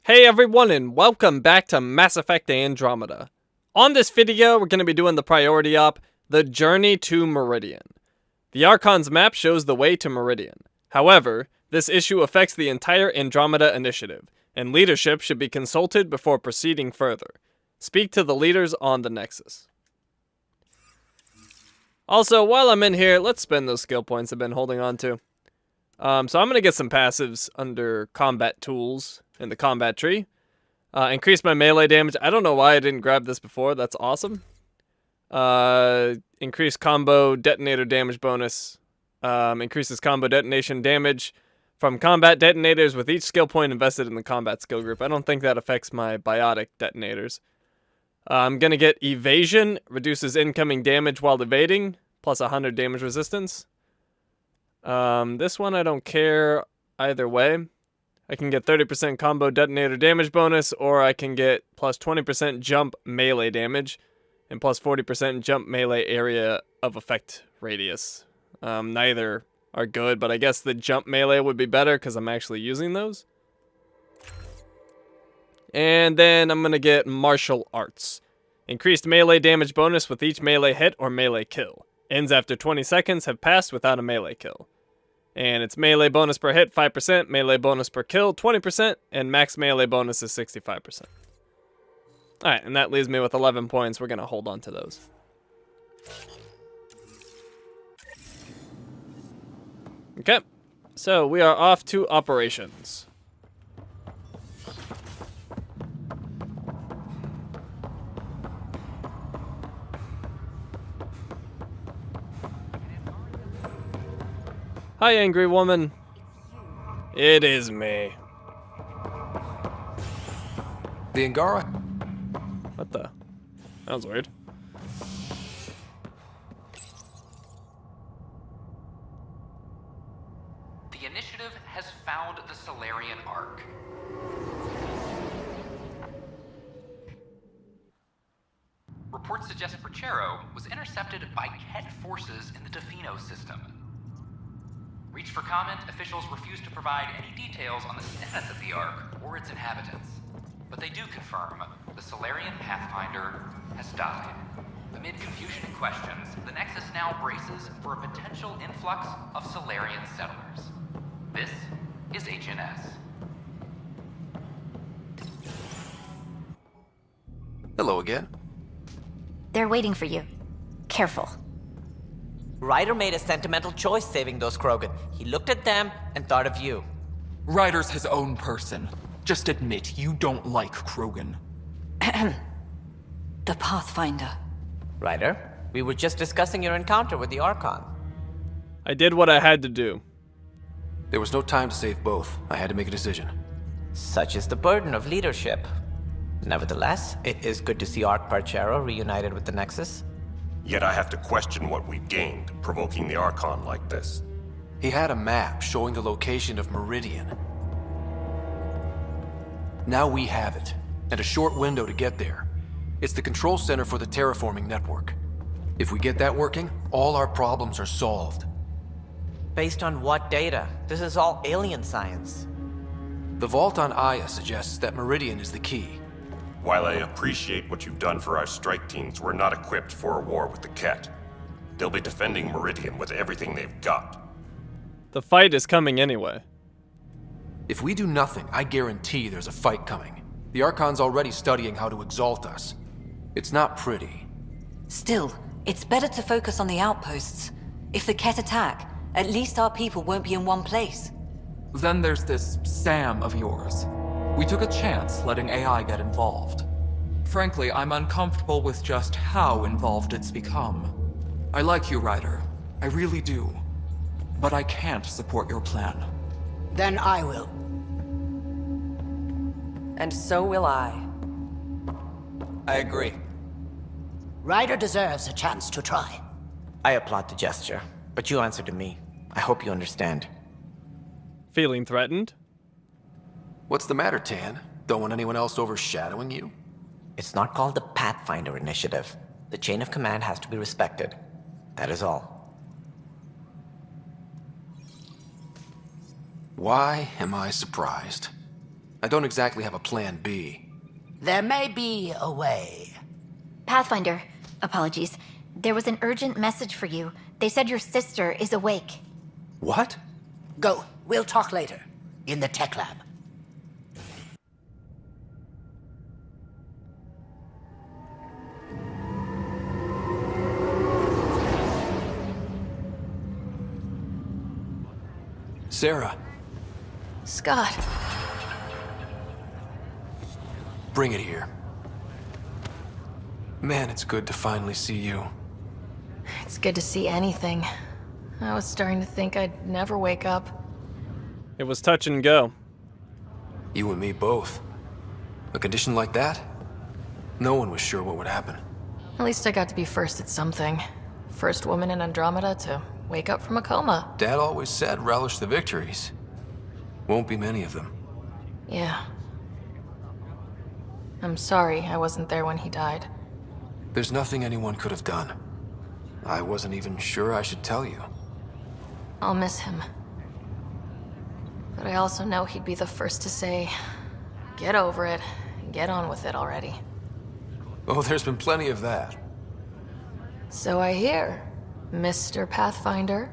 Hey everyone, and welcome back to Mass Effect Andromeda. On this video, we're going to be doing the priority op, the journey to Meridian. The Archon's map shows the way to Meridian. However, this issue affects the entire Andromeda initiative, and leadership should be consulted before proceeding further. Speak to the leaders on the Nexus. Also, while I'm in here, let's spend those skill points I've been holding on to. So I'm going to get some passives under combat tools in the combat tree. Increase my melee damage. I don't know why I didn't grab this before. That's awesome. Increase combo detonator damage bonus. Increases combo detonation damage from combat detonators with each skill point invested in the combat skill group. I don't think that affects my biotic detonators. I'm going to get evasion. Reduces incoming damage while evading. Plus 100 damage resistance. This one I don't care either way. I can get 30% combo detonator damage bonus, or I can get plus 20% jump melee damage, and plus 40% jump melee area of effect radius. Neither are good, but I guess the jump melee would be better because I'm actually using those. And then I'm going to get martial arts. Increased melee damage bonus with each melee hit or melee kill. Ends after 20 seconds have passed without a melee kill. And it's melee bonus per hit 5%, melee bonus per kill 20%, and max melee bonus is 65%. Alright, and that leaves me with 11 points. We're going to hold on to those. Okay, so we are off to operations. Hi, angry woman. It is me. The Angara? What the? That was weird. The initiative has found the Solarian Ark. Reports suggest Perchero was intercepted by Ket forces in the Defino system. Reached for comment, officials refuse to provide any details on the status of the Ark or its inhabitants. But they do confirm the Solarian Pathfinder has died. Amid confusion and questions, the Nexus now braces for a potential influx of Solarian settlers. This is HNS. Hello again. They're waiting for you. Careful. Ryder made a sentimental choice saving those Krogan. He looked at them and thought of you. Ryder's his own person. Just admit you don't like Krogan. The Pathfinder. Ryder, we were just discussing your encounter with the Archon. I did what I had to do. There was no time to save both. I had to make a decision. Such is the burden of leadership. Nevertheless, it is good to see Ark Perchero reunited with the Nexus. Yet I have to question what we've gained, provoking the Archon like this. He had a map showing the location of Meridian. Now we have it, and a short window to get there. It's the control center for the terraforming network. If we get that working, all our problems are solved. Based on what data? This is all alien science. The vault on Aya suggests that Meridian is the key. While I appreciate what you've done for our strike teams, we're not equipped for a war with the Ket. They'll be defending Meridian with everything they've got. The fight is coming anyway. If we do nothing, I guarantee there's a fight coming. The Archon's already studying how to exalt us. It's not pretty. Still, it's better to focus on the outposts. If the Ket attack, at least our people won't be in one place. Then there's this Sam of yours. We took a chance letting AI get involved. Frankly, I'm uncomfortable with just how involved it's become. I like you, Ryder. I really do. But I can't support your plan. Then I will. And so will I. I agree. Ryder deserves a chance to try. I applaud the gesture, but you answered to me. I hope you understand. Feeling threatened? What's the matter, Tan? Don't want anyone else overshadowing you? It's not called the Pathfinder Initiative. The chain of command has to be respected. That is all. Why am I surprised? I don't exactly have a plan B. There may be a way. Pathfinder, apologies. There was an urgent message for you. They said your sister is awake. What? Go. We'll talk later. In the tech lab. Sarah, Scott. bring it here. Man, it's good to finally see you. It's good to see anything. I was starting to think I'd never wake up. It was touch and go. You and me both. A condition like that? No one was sure what would happen. At least I got to be first at something. First woman in Andromeda to wake up from a coma. Dad always said relish the victories. Won't be many of them. Yeah. I'm sorry I wasn't there when he died. There's nothing anyone could have done. I wasn't even sure I should tell you. I'll miss him. But I also know he'd be the first to say, get over it, and get on with it already. Oh, there's been plenty of that. So I hear, Mr. Pathfinder.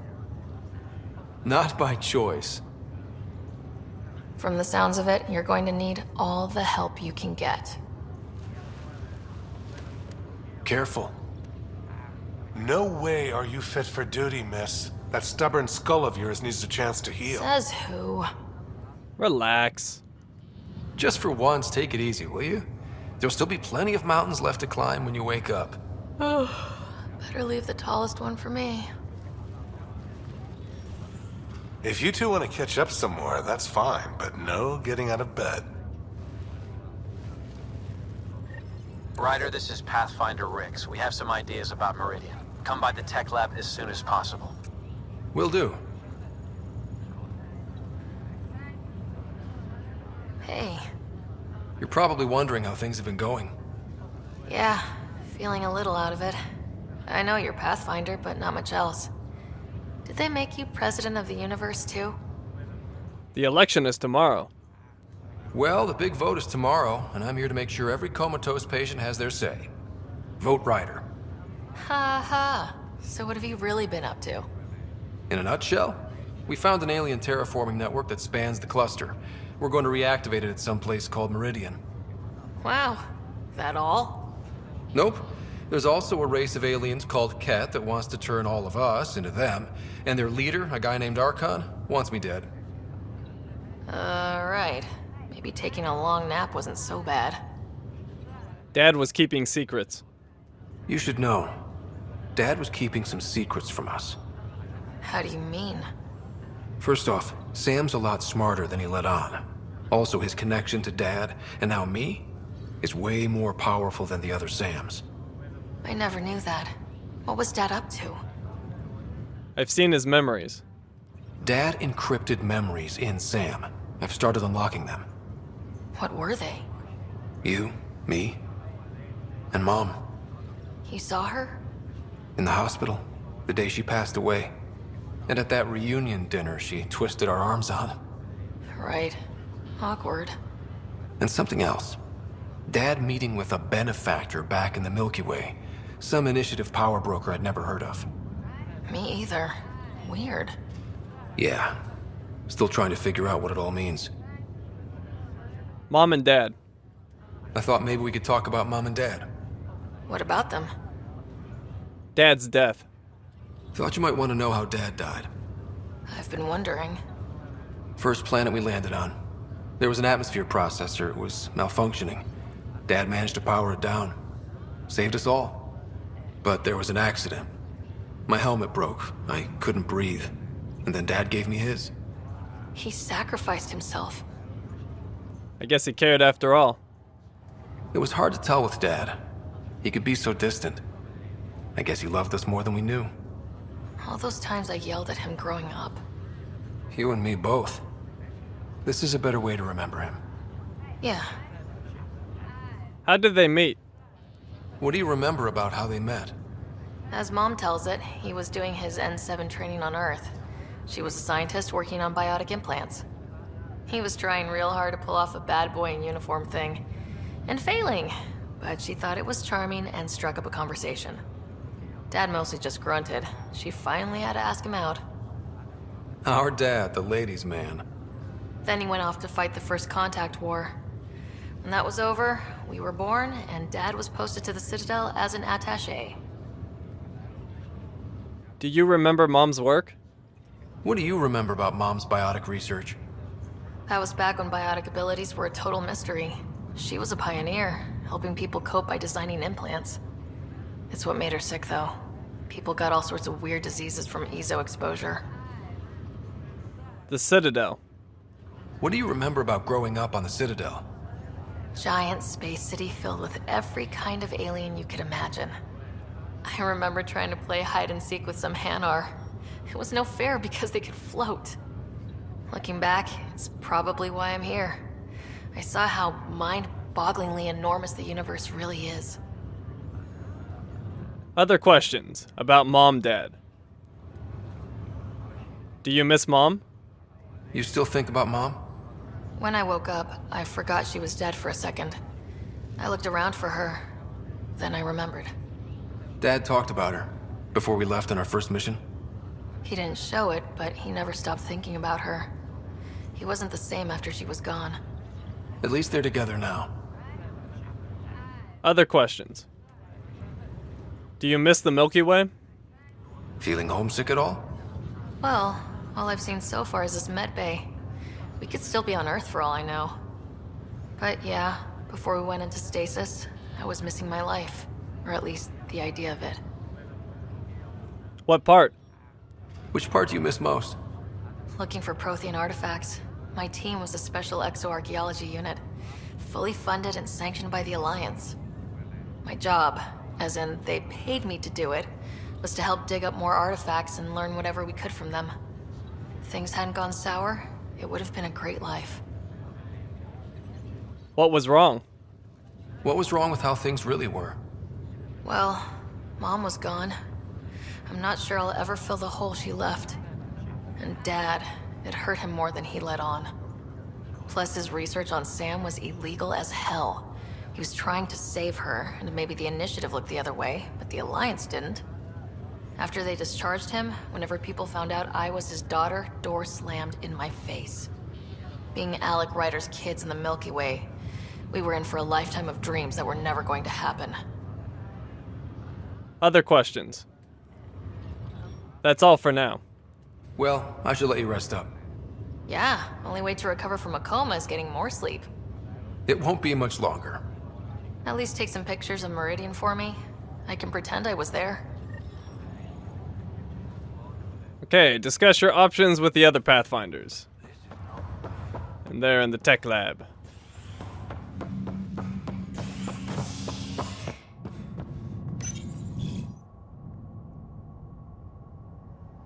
Not by choice. From the sounds of it, you're going to need all the help you can get. Careful. No way are you fit for duty, miss. That stubborn skull of yours needs a chance to heal. Says who? Relax. Just for once, take it easy, will you? There'll still be plenty of mountains left to climb when you wake up. Oh, better leave the tallest one for me. If you two want to catch up some more, that's fine, but no getting out of bed. Ryder, this is Pathfinder Rix. We have some ideas about Meridian. Come by the tech lab as soon as possible. Will do. Hey. You're probably wondering how things have been going. Yeah, feeling a little out of it. I know you're Pathfinder, but not much else. Did they make you president of the universe too? The election is tomorrow. Well, the big vote is tomorrow, and I'm here to make sure every comatose patient has their say. Vote Ryder. Ha ha. So what have you really been up to? In a nutshell, we found an alien terraforming network that spans the cluster. We're going to reactivate it at some place called Meridian. Wow. That all? Nope. There's also a race of aliens called Ket that wants to turn all of us into them, and their leader, a guy named Archon, wants me dead. Right. Maybe taking a long nap wasn't so bad. Dad was keeping secrets. You should know. Dad was keeping some secrets from us. How do you mean? First off, Sam's a lot smarter than he let on. Also, his connection to Dad, and now me, is way more powerful than the other Sams. I never knew that. What was Dad up to? I've seen his memories. Dad encrypted memories in Sam. I've started unlocking them. What were they? You, me, and Mom. You saw her? In the hospital, the day she passed away. And at that reunion dinner she twisted our arms on. Right. Awkward. And something else. Dad meeting with a benefactor back in the Milky Way. Some initiative power broker I'd never heard of. Me either. Weird. Yeah. Still trying to figure out what it all means. Mom and Dad. I thought maybe we could talk about Mom and Dad. What about them? Dad's death. Thought you might want to know how Dad died. I've been wondering. First planet we landed on. There was an atmosphere processor. It was malfunctioning. Dad managed to power it down. Saved us all. But there was an accident. My helmet broke. I couldn't breathe. And then Dad gave me his. He sacrificed himself. I guess he cared after all. It was hard to tell with Dad. He could be so distant. I guess he loved us more than we knew. All those times I yelled at him growing up. You and me both. This is a better way to remember him. Yeah. How did they meet? What do you remember about how they met? As Mom tells it, he was doing his N7 training on Earth. She was a scientist working on biotic implants. He was trying real hard to pull off a bad boy in uniform thing. And failing, but she thought it was charming and struck up a conversation. Dad mostly just grunted. She finally had to ask him out. Our dad, the ladies' man. Then he went off to fight the First Contact War. When that was over, we were born, and Dad was posted to the Citadel as an attaché. Do you remember Mom's work? What do you remember about Mom's biotic research? That was back when biotic abilities were a total mystery. She was a pioneer, helping people cope by designing implants. It's what made her sick, though. People got all sorts of weird diseases from EZO exposure. The Citadel. What do you remember about growing up on the Citadel? Giant space city filled with every kind of alien you could imagine. I remember trying to play hide and seek with some Hanar. It was no fair because they could float. Looking back, it's probably why I'm here. I saw how mind-bogglingly enormous the universe really is. Other questions about Mom, Dad. Do you miss Mom? You still think about Mom? When I woke up, I forgot she was dead for a second. I looked around for her, then I remembered. Dad talked about her before we left on our first mission. He didn't show it, but he never stopped thinking about her. He wasn't the same after she was gone. At least they're together now. Other questions. Do you miss the Milky Way? Feeling homesick at all? Well, all I've seen so far is this med bay. We could still be on Earth for all I know. But yeah, before we went into stasis, I was missing my life. Or at least the idea of it. What part? Which part do you miss most? Looking for Prothean artifacts. My team was a special exoarchaeology unit, fully funded and sanctioned by the Alliance. My job, as in they paid me to do it, was to help dig up more artifacts and learn whatever we could from them. If things hadn't gone sour, it would have been a great life. What was wrong? What was wrong with how things really were? Well, Mom was gone. I'm not sure I'll ever fill the hole she left. And Dad, it hurt him more than he let on. Plus, his research on Sam was illegal as hell. He was trying to save her, and maybe the Initiative looked the other way, but the Alliance didn't. After they discharged him, whenever people found out I was his daughter, doors slammed in my face. Being Alec Ryder's kids in the Milky Way, we were in for a lifetime of dreams that were never going to happen. Other questions. That's all for now. Well, I should let you rest up. Yeah, only way to recover from a coma is getting more sleep. It won't be much longer. At least take some pictures of Meridian for me. I can pretend I was there. Okay, discuss your options with the other Pathfinders. And they're in the tech lab.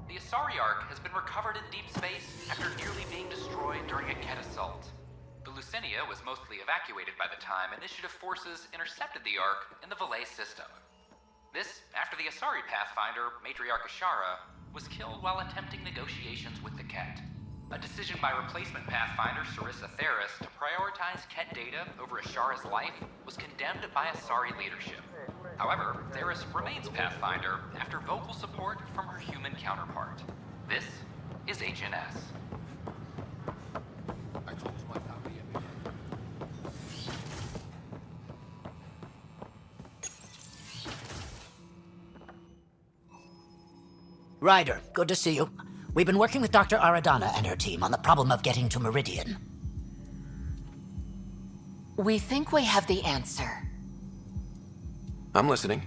The Asari Ark has been recovered in deep space after nearly being destroyed during a Ket assault. The Lucinia was mostly evacuated by the time Initiative forces intercepted the Ark in the Valais system. This after the Asari Pathfinder, Matriarch Ashara, was killed while attempting negotiations with the Ket. A decision by replacement Pathfinder Sarissa Theris to prioritize Ket data over Ashara's life was condemned by Asari leadership. However, Theris remains Pathfinder after vocal support from her human counterpart. This is HNS. Ryder, good to see you. We've been working with Dr. Aradana and her team on the problem of getting to Meridian. We think we have the answer. I'm listening.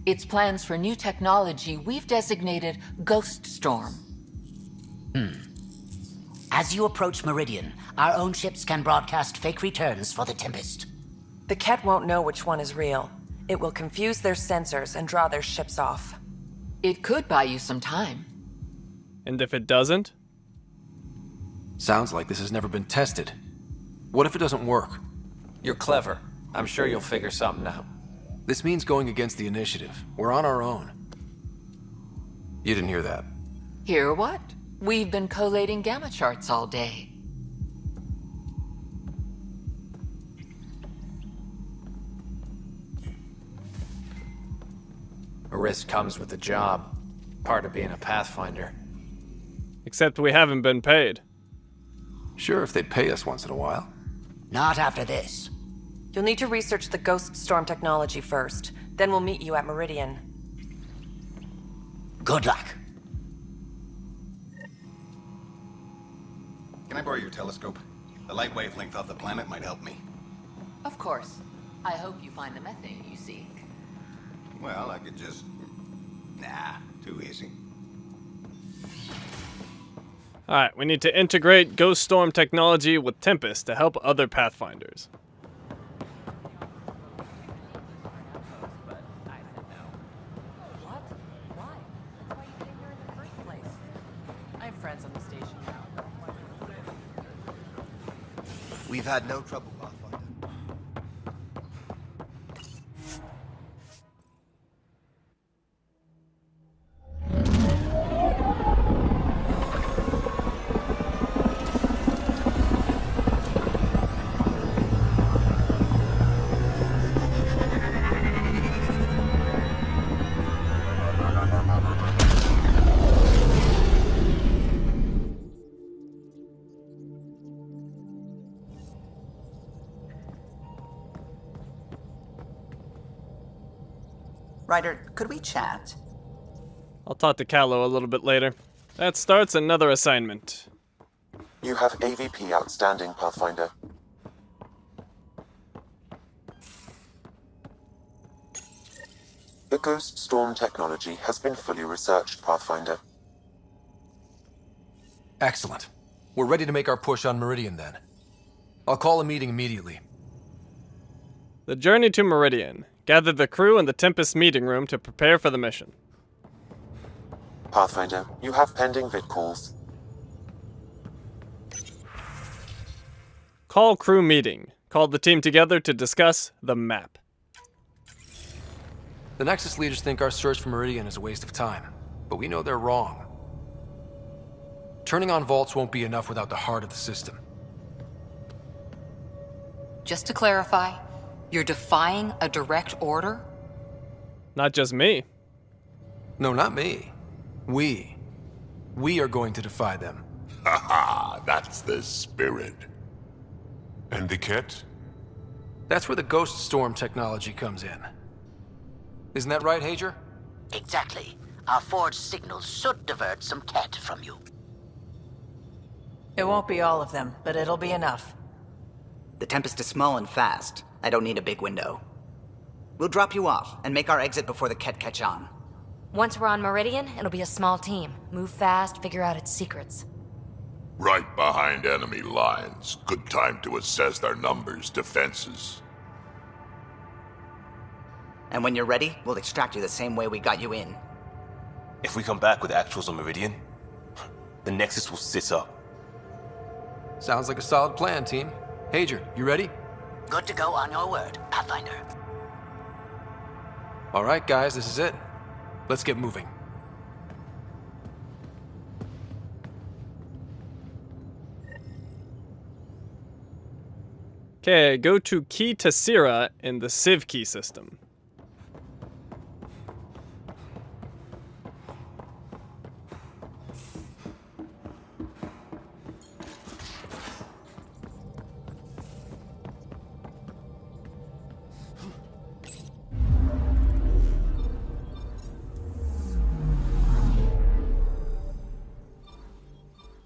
It's plans for new technology we've designated Ghost Storm. As you approach Meridian, our own ships can broadcast fake returns for the Tempest. The Ket won't know which one is real. It will confuse their sensors and draw their ships off. It could buy you some time. And if it doesn't? Sounds like this has never been tested. What if it doesn't work? You're clever. I'm sure you'll figure something out. This means going against the Initiative. We're on our own. You didn't hear that. Hear what? We've been collating gamma charts all day. risk comes with the job. Part of being a Pathfinder. Except we haven't been paid. Sure, if they'd pay us once in a while. Not after this. You'll need to research the ghost storm technology first. Then we'll meet you at Meridian. Good luck. Can I borrow your telescope? The light wavelength of the planet might help me. Of course. I hope you find the methane you seek. Well, I could just... Nah, too easy. Alright, we need to integrate Ghost Storm technology with Tempest to help other Pathfinders. What? Why? That's why you came here in the first place. I have friends on the station now. We've had no trouble, Pathfinder. Ryder, could we chat? I'll talk to Callow a little bit later. That starts another assignment. You have AVP outstanding, Pathfinder. The Ghost Storm technology has been fully researched, Pathfinder. Excellent. We're ready to make our push on Meridian then. I'll call a meeting immediately. The journey to Meridian. Gather the crew in the Tempest meeting room to prepare for the mission. Pathfinder, you have pending vid calls. Call crew meeting. Call the team together to discuss the map. The Nexus leaders think our search for Meridian is a waste of time, but we know they're wrong. Turning on vaults won't be enough without the heart of the system. Just to clarify, you're defying a direct order? Not just me. No, not me. We are going to defy them. Haha, that's the spirit. And the kit? That's where the Ghost Storm technology comes in. Isn't that right, Hager? Exactly. Our forged signals should divert some cat from you. It won't be all of them, but it'll be enough. The Tempest is small and fast. I don't need a big window. We'll drop you off and make our exit before the Ket catch on. Once we're on Meridian, it'll be a small team. Move fast, figure out its secrets. Right behind enemy lines. Good time to assess their numbers, defenses. And when you're ready, we'll extract you the same way we got you in. If we come back with actuals on Meridian, the Nexus will sit up. Sounds like a solid plan, team. Hager, you ready? Good to go on your word, Pathfinder. All right, guys, this is it. Let's get moving. Okay, go to Key Tessera in the Civ key system.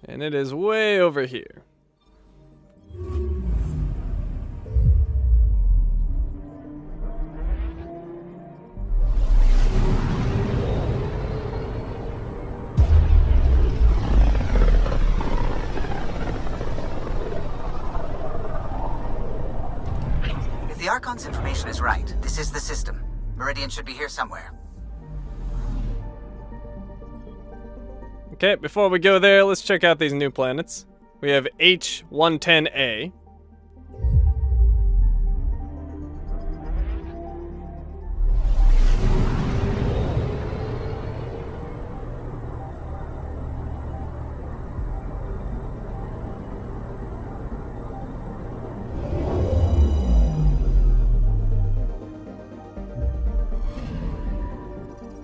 And it is way over here. If the Archon's information is right, this is the system. Meridian should be here somewhere. Okay, before we go there, let's check out these new planets. We have H110A.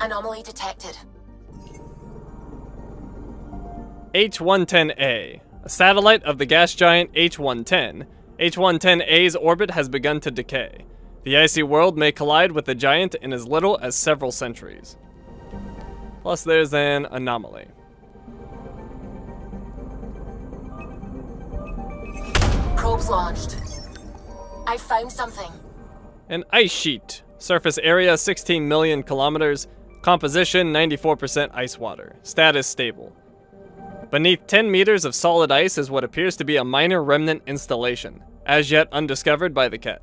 Anomaly detected. H-110A, a satellite of the gas giant H-110. H-110A's orbit has begun to decay. The icy world may collide with the giant in as little as several centuries. Plus there's an anomaly. Probes launched. I found something. An ice sheet. Surface area 16 million kilometers. Composition 94% ice water. Status stable. Beneath 10 meters of solid ice is what appears to be a minor remnant installation, as yet undiscovered by the Ket.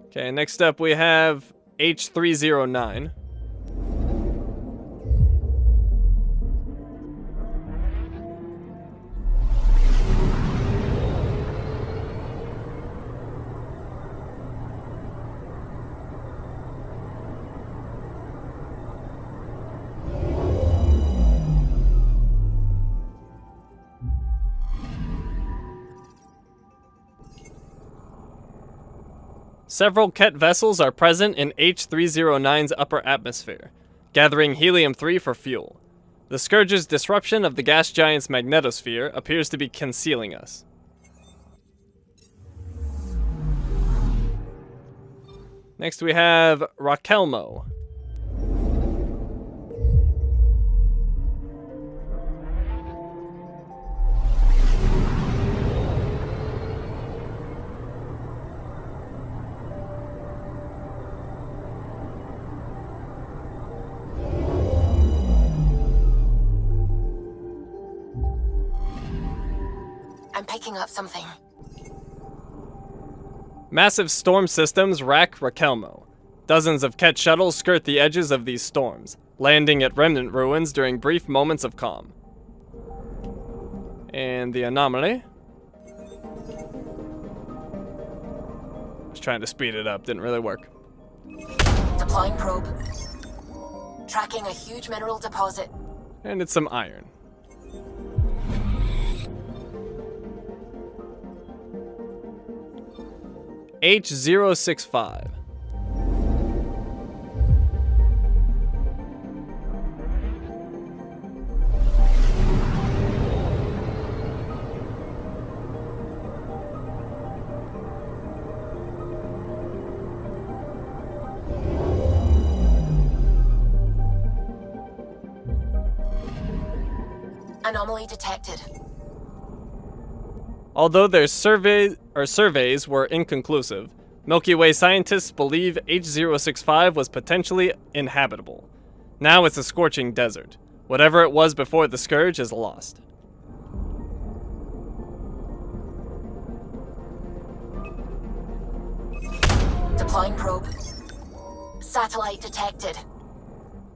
Okay, next up we have H309. Several Ket vessels are present in H309's upper atmosphere, gathering helium-3 for fuel. The Scourge's disruption of the gas giant's magnetosphere appears to be concealing us. Next we have Rakelmo. I'm picking up something. Massive storm systems rack Rakelmo. Dozens of Ket shuttles skirt the edges of these storms, landing at remnant ruins during brief moments of calm. And the anomaly. Was trying to speed it up, didn't really work. Deploying probe. Tracking a huge mineral deposit. And it's some iron. H065. Anomaly detected. Although their surveys were inconclusive, Milky Way scientists believe H065 was potentially inhabitable. Now it's a scorching desert. Whatever it was before the Scourge is lost. Deploying probe. Satellite detected.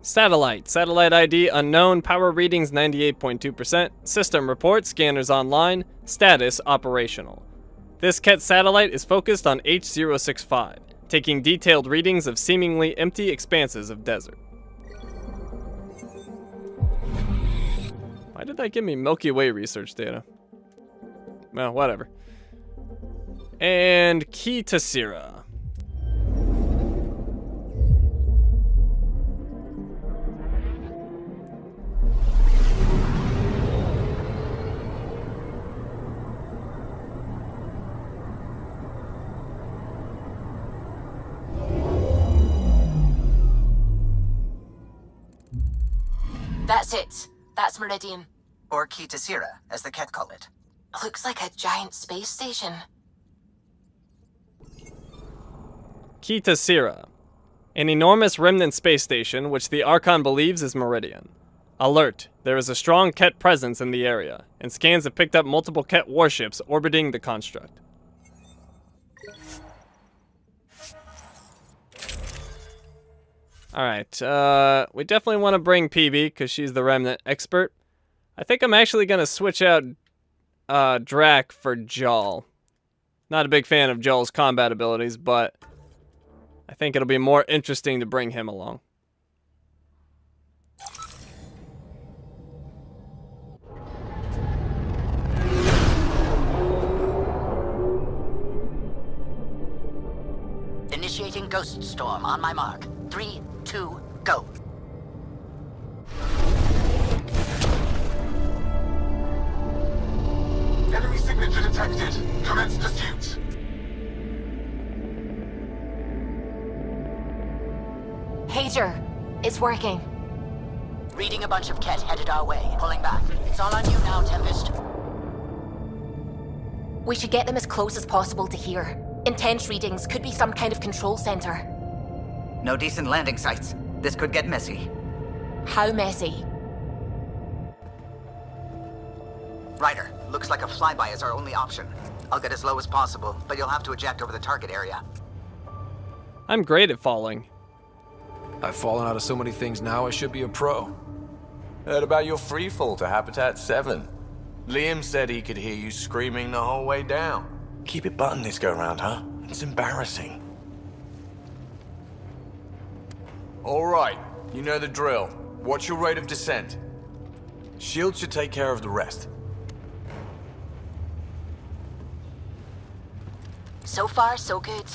Satellite ID unknown, power readings 98.2%, system report, scanners online, status operational. This Ket satellite is focused on H065, taking detailed readings of seemingly empty expanses of desert. Why did that give me Milky Way research data? Well, whatever. And Key to Syrah. That's it. That's Meridian. Or Key to Syrah, as the Ket call it. Looks like a giant space station. Key to Syrah. An enormous remnant space station which the Archon believes is Meridian. Alert. There is a strong Ket presence in the area, and scans have picked up multiple Ket warships orbiting the construct. Alright, we definitely want to bring PB because she's the remnant expert. I think I'm actually going to switch out Drac for Jal. Not a big fan of Jal's combat abilities, but I think it'll be more interesting to bring him along. Ghost Storm on my mark. 3, 2, go. Enemy signature detected. Commence pursuit. Pager, it's working. Reading a bunch of Ket headed our way. Pulling back. It's all on you now, Tempest. We should get them as close as possible to here. Intense readings could be some kind of control center. No decent landing sites. This could get messy. How messy? Ryder, looks like a flyby is our only option. I'll get as low as possible, but you'll have to eject over the target area. I'm great at falling. I've fallen out of so many things now, I should be a pro. Heard about your free fall to Habitat 7. Liam said he could hear you screaming the whole way down. Keep it buttoned this go-round, huh? It's embarrassing. All right, you know the drill. What's your rate of descent? Shield should take care of the rest. So far, so good.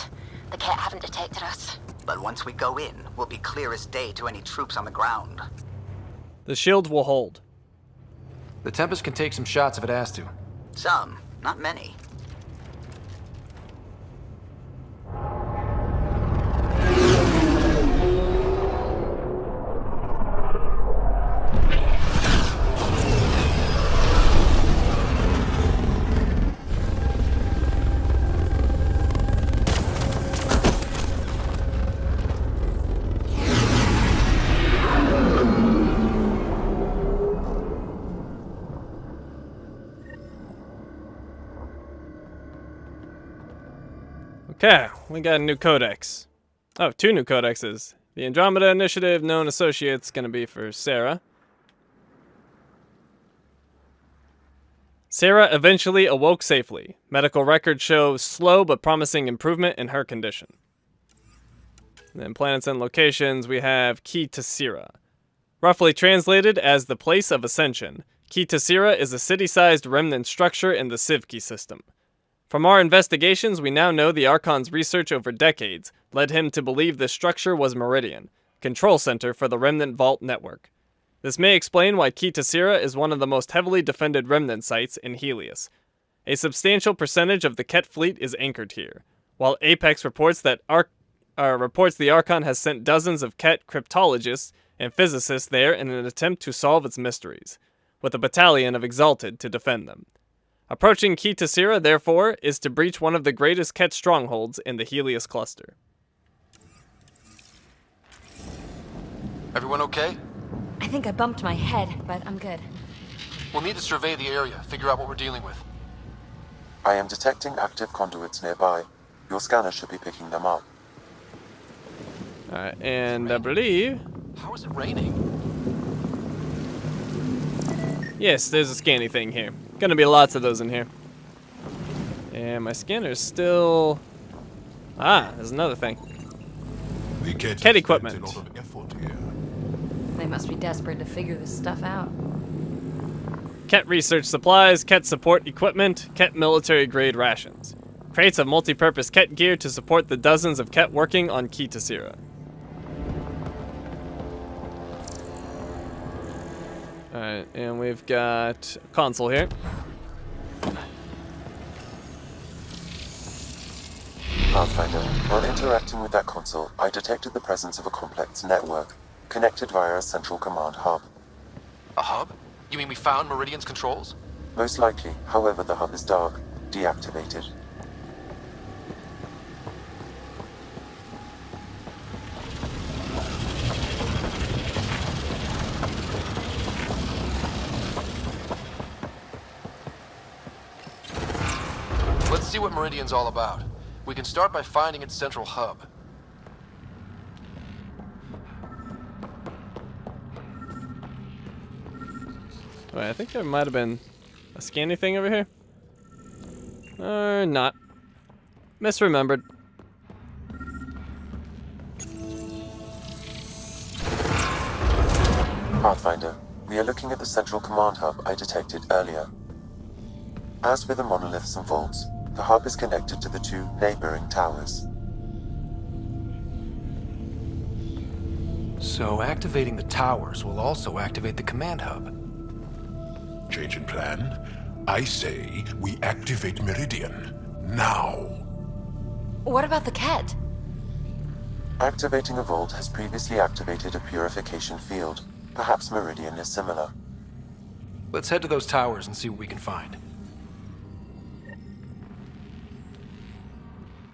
The Ket haven't detected us. But once we go in, we'll be clear as day to any troops on the ground. The shield will hold. The Tempest can take some shots if it has to. Some, not many. Okay, we got a new codex. Oh, 2 new codexes. The Andromeda Initiative, known associates, gonna be for Sarah. Sarah eventually awoke safely. Medical records show slow but promising improvement in her condition. And then planets and locations, we have Key Tasira. Roughly translated as the place of ascension, Key Tasira is a city-sized remnant structure in the Sivki system. From our investigations, we now know the Archon's research over decades led him to believe this structure was Meridian, control center for the Remnant Vault network. This may explain why Key Tasira is one of the most heavily defended Remnant sites in Helios. A substantial percentage of the Ket fleet is anchored here, while Apex reports that the Archon has sent dozens of Ket cryptologists and physicists there in an attempt to solve its mysteries, with a battalion of Exalted to defend them. Approaching Key Tasira, therefore, is to breach one of the greatest Ket strongholds in the Helios cluster. Everyone okay? I think I bumped my head, but I'm good. We'll need to survey the area, figure out what we're dealing with. I am detecting active conduits nearby. Your scanner should be picking them up. Alright, and I believe... How is it raining? Yes, there's a scanny thing here. Gonna be lots of those in here. And my scanner's still... Ah, there's another thing. Ket equipment. They must be desperate to figure this stuff out. Ket research supplies, Ket support equipment, Ket military grade rations. Crates of multi-purpose Ket gear to support the dozens of Ket working on Key Tasira. Alright, and we've got a console here. Pathfinder, while interacting with that console, I detected the presence of a complex network, connected via a central command hub. A hub? You mean we found Meridian's controls? Most likely, however, the hub is dark, deactivated. Let's see what Meridian's all about. We can start by finding its central hub. Wait, I think there might have been a scanny thing over here. Or not. Misremembered. Pathfinder, we are looking at the central command hub I detected earlier. As with the monoliths and vaults, the hub is connected to the 2 neighboring towers. So activating the towers will also activate the command hub. Change in plan? I say we activate Meridian. Now. What about the Ket? Activating a vault has previously activated a purification field. Perhaps Meridian is similar. Let's head to those towers and see what we can find.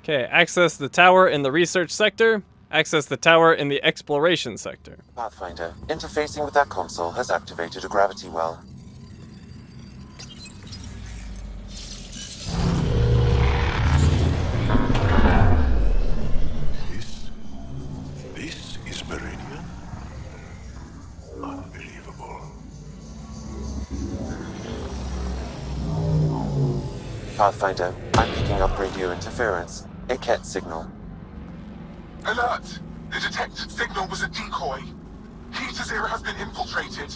Okay, access the tower in the research sector. Access the tower in the exploration sector. Pathfinder, interfacing with that console has activated a gravity well. This is Meridian? Unbelievable. Pathfinder, I'm picking up radio interference. A Ket signal. Alert! The detected signal was a decoy. Heater's era has been infiltrated.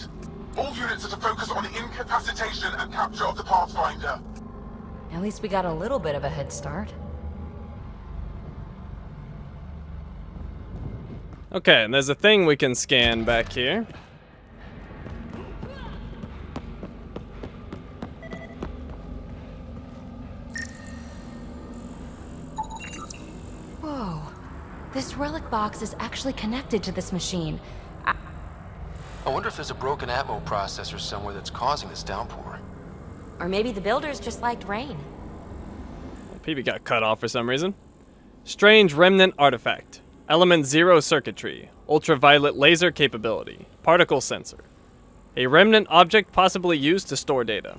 All units are to focus on incapacitation and capture of the Pathfinder. At least we got a little bit of a head start. Okay, and there's a thing we can scan back here. Whoa. This relic box is actually connected to this machine. I wonder if there's a broken atmo processor somewhere that's causing this downpour. Or maybe the builders just liked rain. PB got cut off for some reason. Strange remnant artifact. Element 0 circuitry. Ultraviolet laser capability. Particle sensor. A remnant object possibly used to store data.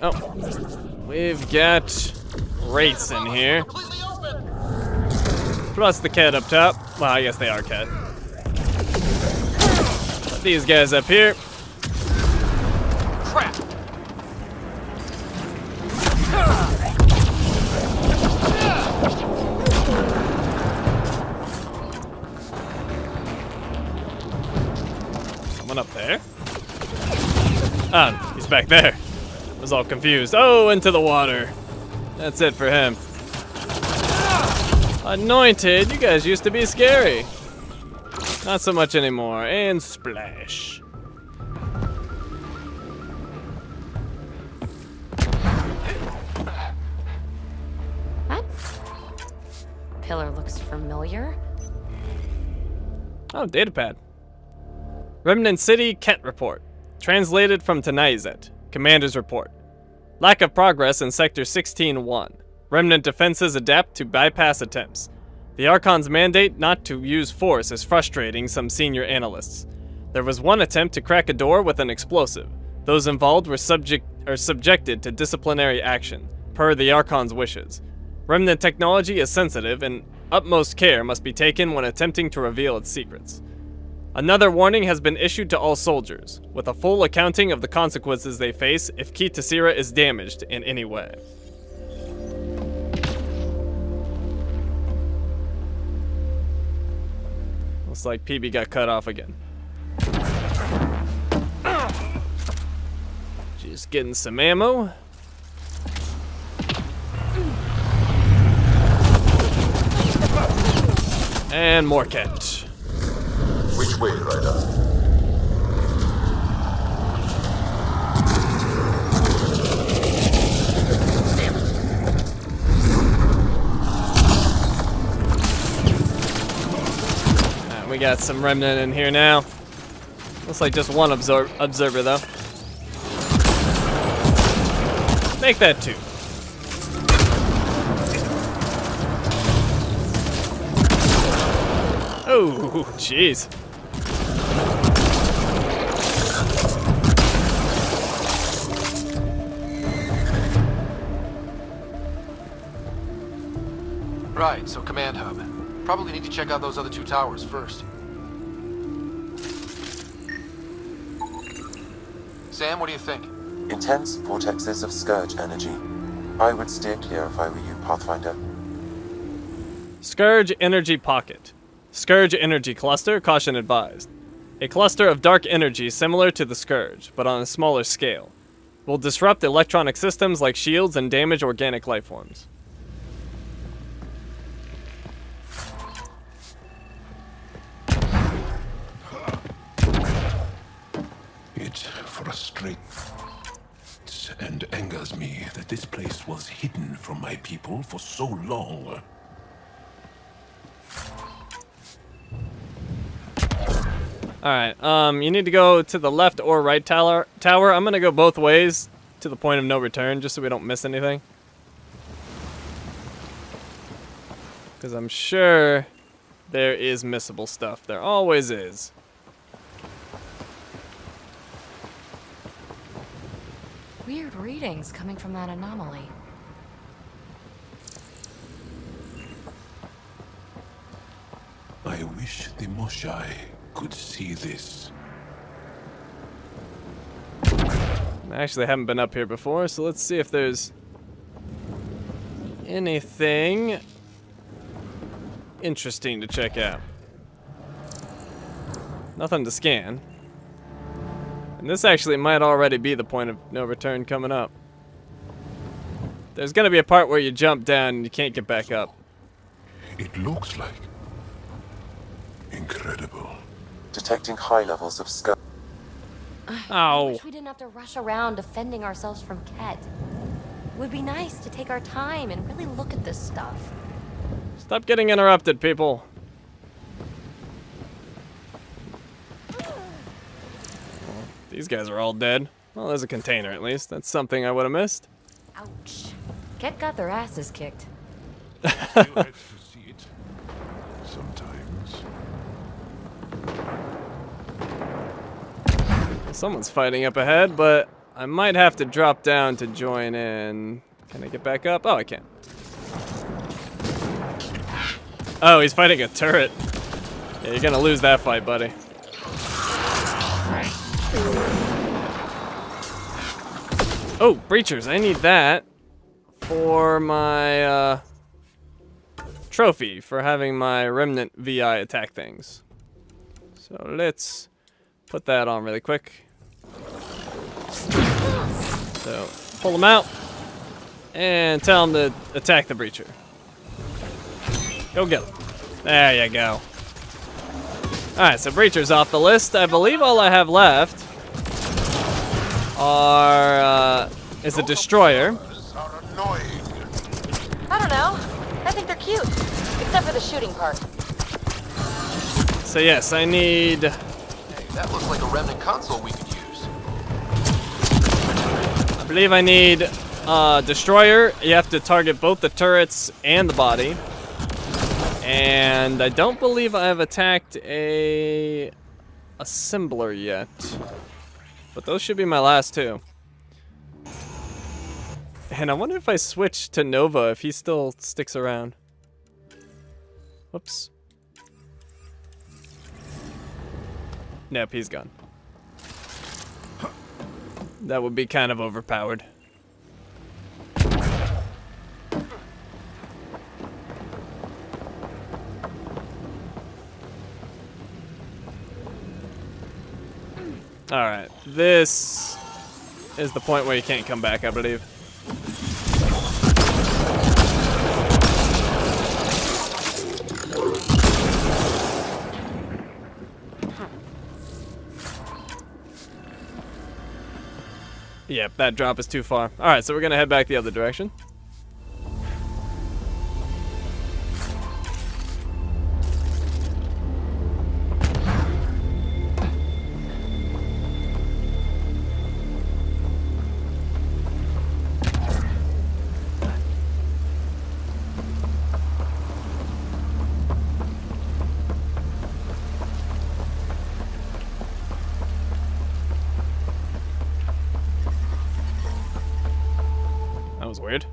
Oh, we've got rates in here. Plus the Ket up top. Well, I guess they are Ket. But these guys up here. Crap! Someone up there? Ah, he's back there. Was all confused. Oh, into the water. That's it for him. Anointed, you guys used to be scary. Not so much anymore. And splash. That pillar looks familiar. Oh, datapad. Remnant City Ket report. Translated from Tanaizet. Commander's report. Lack of progress in Sector 16-1. Remnant defenses adapt to bypass attempts. The Archon's mandate not to use force is frustrating some senior analysts. There was one attempt to crack a door with an explosive. Those involved were subjected to disciplinary action, per the Archon's wishes. Remnant technology is sensitive, and utmost care must be taken when attempting to reveal its secrets. Another warning has been issued to all soldiers, with a full accounting of the consequences they face if Kitasira is damaged in any way. Looks like PB got cut off again. Just getting some ammo. And more Ket. Which way, Ryder? We got some remnant in here now. Looks like just one observer though. Make that two. Oh, jeez. Right, so command hub. Probably need to check out those other two towers first. Sam, what do you think? Intense vortexes of scourge energy. I would steer clear if I were you, Pathfinder. Scourge Energy Pocket. Scourge Energy Cluster, caution advised. A cluster of dark energy similar to the Scourge, but on a smaller scale. Will disrupt electronic systems like shields and damage organic life forms. It frustrates and angers me that this place was hidden from my people for so long. Alright, you need to go to the left or right tower. I'm gonna go both ways to the point of no return, just so we don't miss anything. Because I'm sure there is missable stuff. There always is. Weird readings coming from that anomaly. I wish the Moshai could see this. I actually haven't been up here before, so let's see if there's anything interesting to check out. Nothing to scan. And this actually might already be the point of no return coming up. There's gonna be a part where you jump down and you can't get back up. It looks like incredible. Detecting high levels of scourge. I wish we didn't have to rush around defending ourselves from Ket. Would be nice to take our time and really look at this stuff. Stop getting interrupted, people. These guys are all dead. Well, there's a container at least. That's something I would have missed. Ouch. Ket got their asses kicked. You had to see it. Sometimes. Someone's fighting up ahead, but I might have to drop down to join in. Can I get back up? Oh, I can. Oh, he's fighting a turret. Yeah, you're gonna lose that fight, buddy. Oh, breachers, I need that for my trophy for having my remnant VI attack things. So let's put that on really quick. So pull them out and tell them to attack the breacher. Go get them. There you go. Alright, so breachers off the list. I believe all I have left is a destroyer. I don't know. I think they're cute. Except for the shooting part. So yes, I need... Hey, that looks like a remnant console we could use. I believe I need destroyer. You have to target both the turrets and the body. And I don't believe I've attacked a assembler yet. But those should be my last two. And I wonder if I switch to Nova, if he still sticks around. Whoops. Nope, he's gone. That would be kind of overpowered. Alright, this is the point where you can't come back, I believe. Yep, that drop is too far. Alright, so we're gonna head back the other direction. Weird.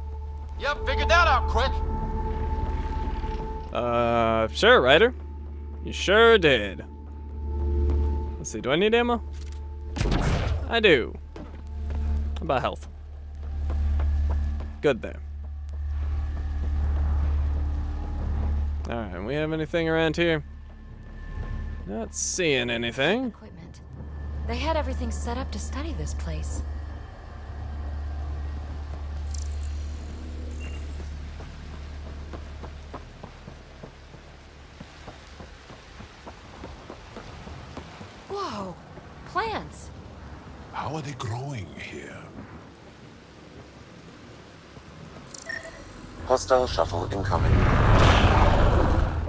Yep, figured that out quick. Sure, Ryder. You sure did. Let's see, do I need ammo? I do. How about health? Good there. Alright, we have anything around here? Not seeing anything. Equipment. They had everything set up to study this place. Whoa! Plants! How are they growing here? Hostile shuttle incoming.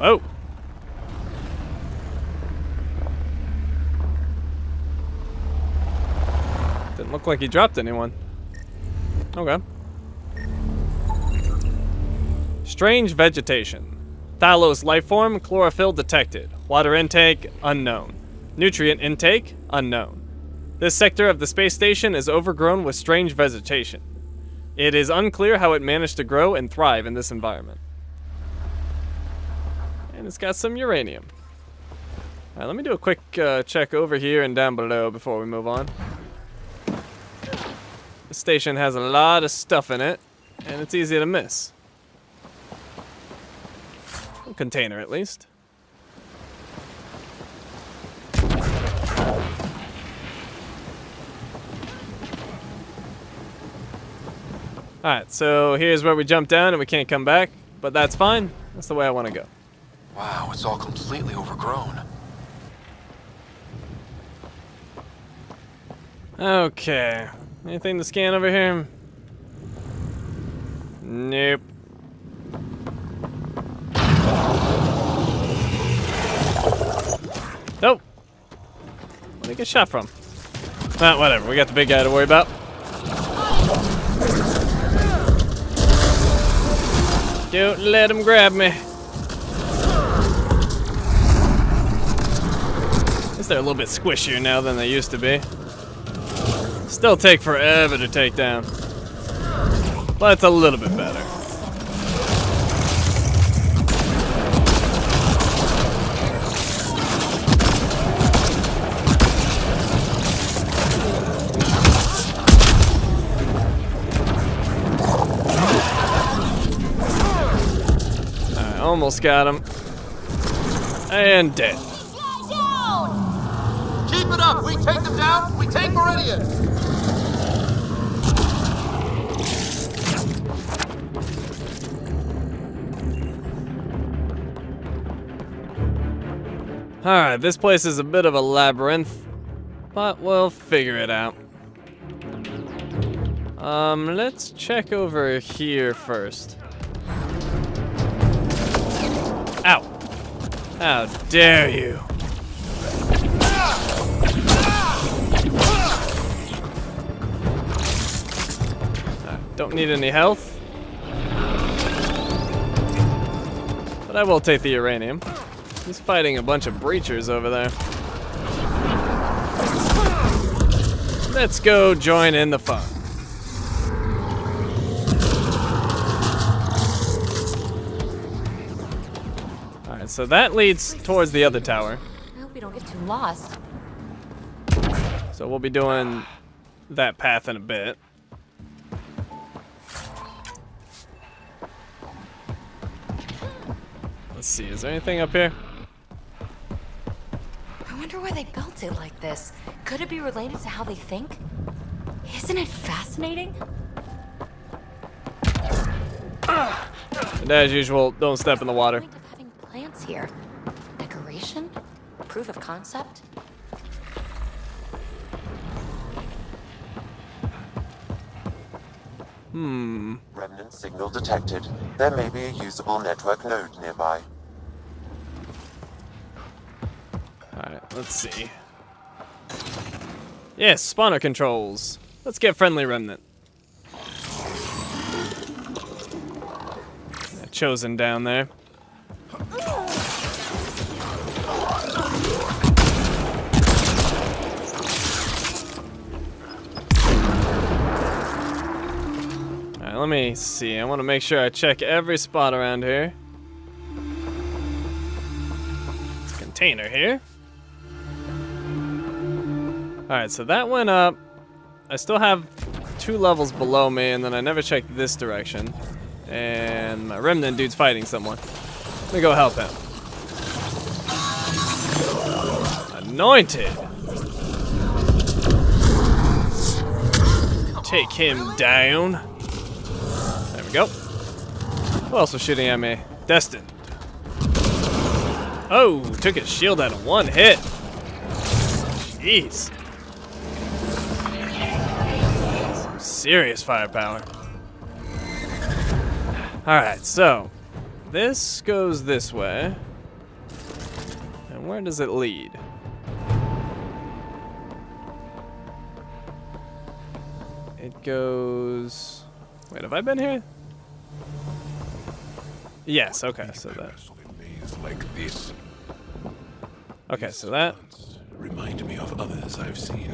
Oh! Didn't look like he dropped anyone. Okay. Strange vegetation. Thalos lifeform, chlorophyll detected. Water intake, unknown. Nutrient intake, unknown. This sector of the space station is overgrown with strange vegetation. It is unclear how it managed to grow and thrive in this environment. And it's got some uranium. Alright, let me do a quick check over here and down below before we move on. The station has a lot of stuff in it, and it's easy to miss. A container, at least. Alright, so here's where we jump down and we can't come back, but that's fine. That's the way I want to go. Wow, it's all completely overgrown. Okay. Anything to scan over here? Nope. Nope. Where'd he get shot from? Ah, whatever. We got the big guy to worry about. Don't let him grab me. At least they're a little bit squishier now than they used to be. Still take forever to take down. But it's a little bit better. Almost got him. And dead. Keep it up! We take them down, we take Meridian! Alright, this place is a bit of a labyrinth, but we'll figure it out. Let's check over here first. Ow! How dare you! Don't need any health. But I will take the uranium. He's fighting a bunch of breachers over there. Let's go join in the fun. Alright, so that leads towards the other tower. I hope we don't get too lost. So we'll be doing that path in a bit. Let's see, is there anything up here? I wonder why they built it like this. Could it be related to how they think? Isn't it fascinating? And as usual, don't step in the water. Point of having plants here. Decoration? Proof of concept? Remnant signal detected. There may be a usable network node nearby. Alright, let's see. Yes, spawner controls. Let's get friendly remnant. Chosen down there. Alright, let me see. I want to make sure I check every spot around here. It's a container here. Alright, so that went up. I still have 2 levels below me, and then I never checked this direction. And my remnant dude's fighting someone. Let me go help him. Anointed! Take him down. There we go. Who else was shooting at me? Destined. Oh, took his shield out of 1 hit. Jeez. Some serious firepower. Alright, so this goes this way. And where does it lead? It goes... Wait, have I been here? Yes, okay, so that... Like this. Okay, so that... Remind me of others I've seen.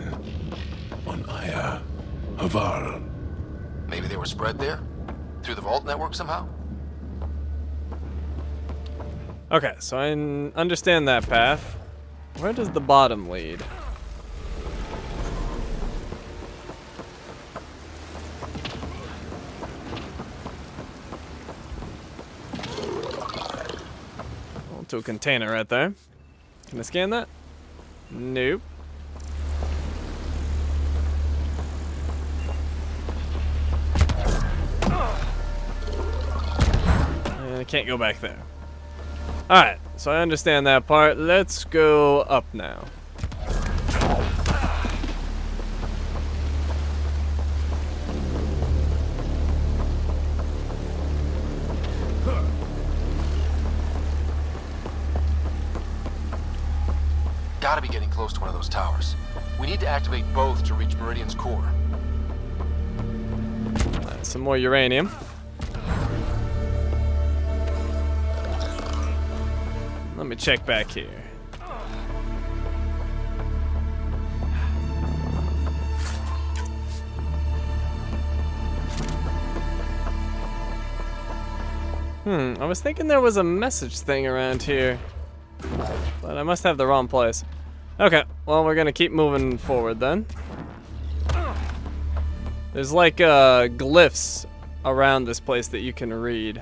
On Aya, Haval. Maybe they were spread there? Through the vault network somehow? Okay, so I understand that path. Where does the bottom lead? To a container right there. Can I scan that? Nope. And I can't go back there. Alright, so I understand that part. Let's go up now. Gotta be getting close to one of those towers. We need to activate both to reach Meridian's core. Right, some more uranium. Let me check back here. I was thinking there was a message thing around here, but I must have the wrong place. Okay, well, we're gonna keep moving forward then. There's like glyphs around this place that you can read,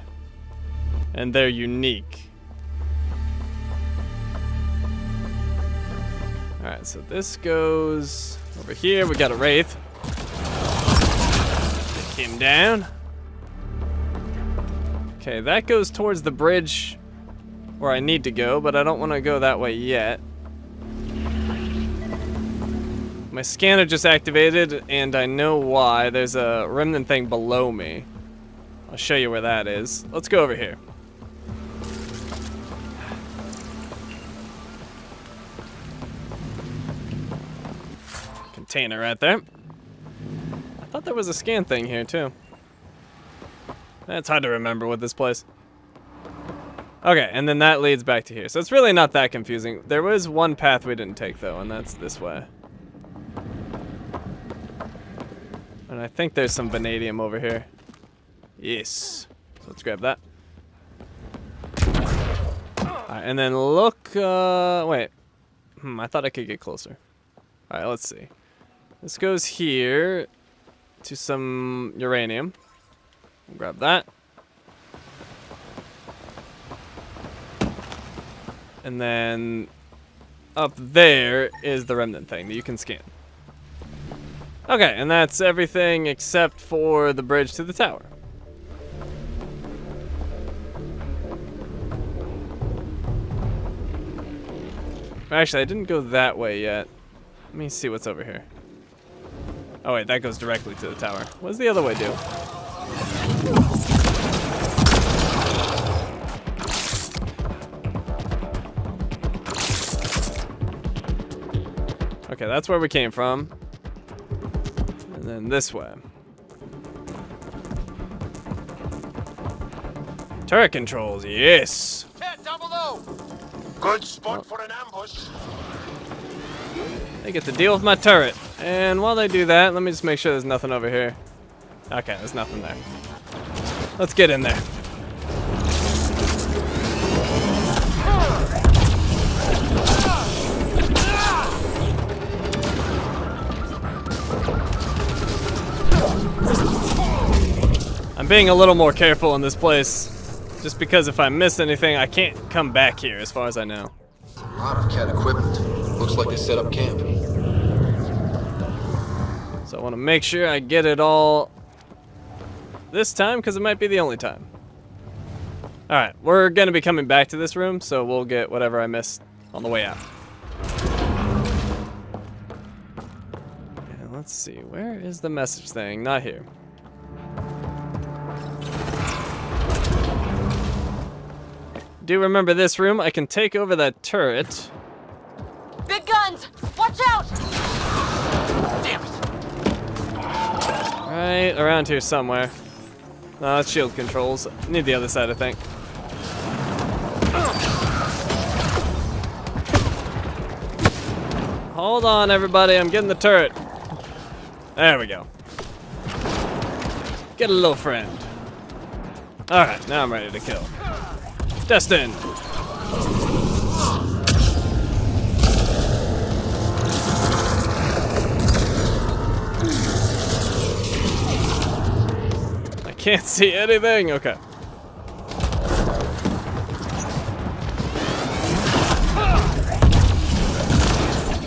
and they're unique. Alright, so this goes over here. We got a wraith. Take him down. Okay, that goes towards the bridge where I need to go, but I don't want to go that way yet. My scanner just activated, and I know why. There's a remnant thing below me. I'll show you where that is. Let's go over here. Container right there. I thought there was a scan thing here, too. It's hard to remember with this place. Okay, and then that leads back to here. So it's really not that confusing. There was one path we didn't take, though, and that's this way. And I think there's some vanadium over here. Yes. So let's grab that. Alright, and then look, wait. I thought I could get closer. Alright, let's see. This goes here to some uranium. We'll grab that. And then up there is the remnant thing that you can scan. Okay, and that's everything except for the bridge to the tower. Actually, I didn't go that way yet. Let me see what's over here. Oh wait, that goes directly to the tower. What does the other way do? Okay, that's where we came from. And then this way. Turret controls, yes. Down below. Good spot for an ambush. They get to deal with my turret. And while they do that, let me just make sure there's nothing over here. Okay, there's nothing there. Let's get in there. I'm being a little more careful in this place. Just because if I miss anything, I can't come back here as far as I know. A lot of cat equipment. Looks like they set up camp. So I want to make sure I get it all this time, because it might be the only time. Alright, we're going to be coming back to this room, so we'll get whatever I missed on the way out. And let's see, where is the message thing? Not here. Do remember this room? I can take over that turret. Big guns! Watch out! Damn it! Right around here somewhere. No, that's shield controls. Need the other side, I think. Hold on, everybody. I'm getting the turret. There we go. Get a little friend. Alright, now I'm ready to kill. Destin. I can't see anything. Okay.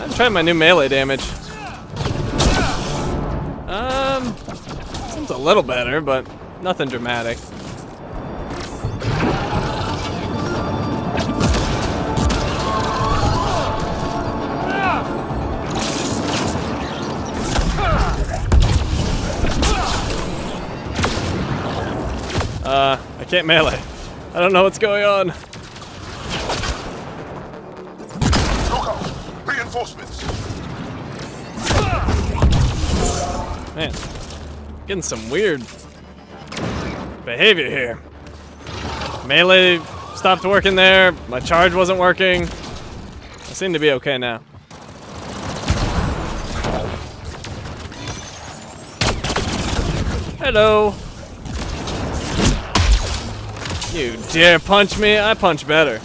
I'm trying my new melee damage. Seems a little better, but nothing dramatic. I can't melee. I don't know what's going on. Look out! Reinforcements! Man, getting some weird behavior here. Melee stopped working there. My charge wasn't working. I seem to be okay now. Hello. You dare punch me? I punch better.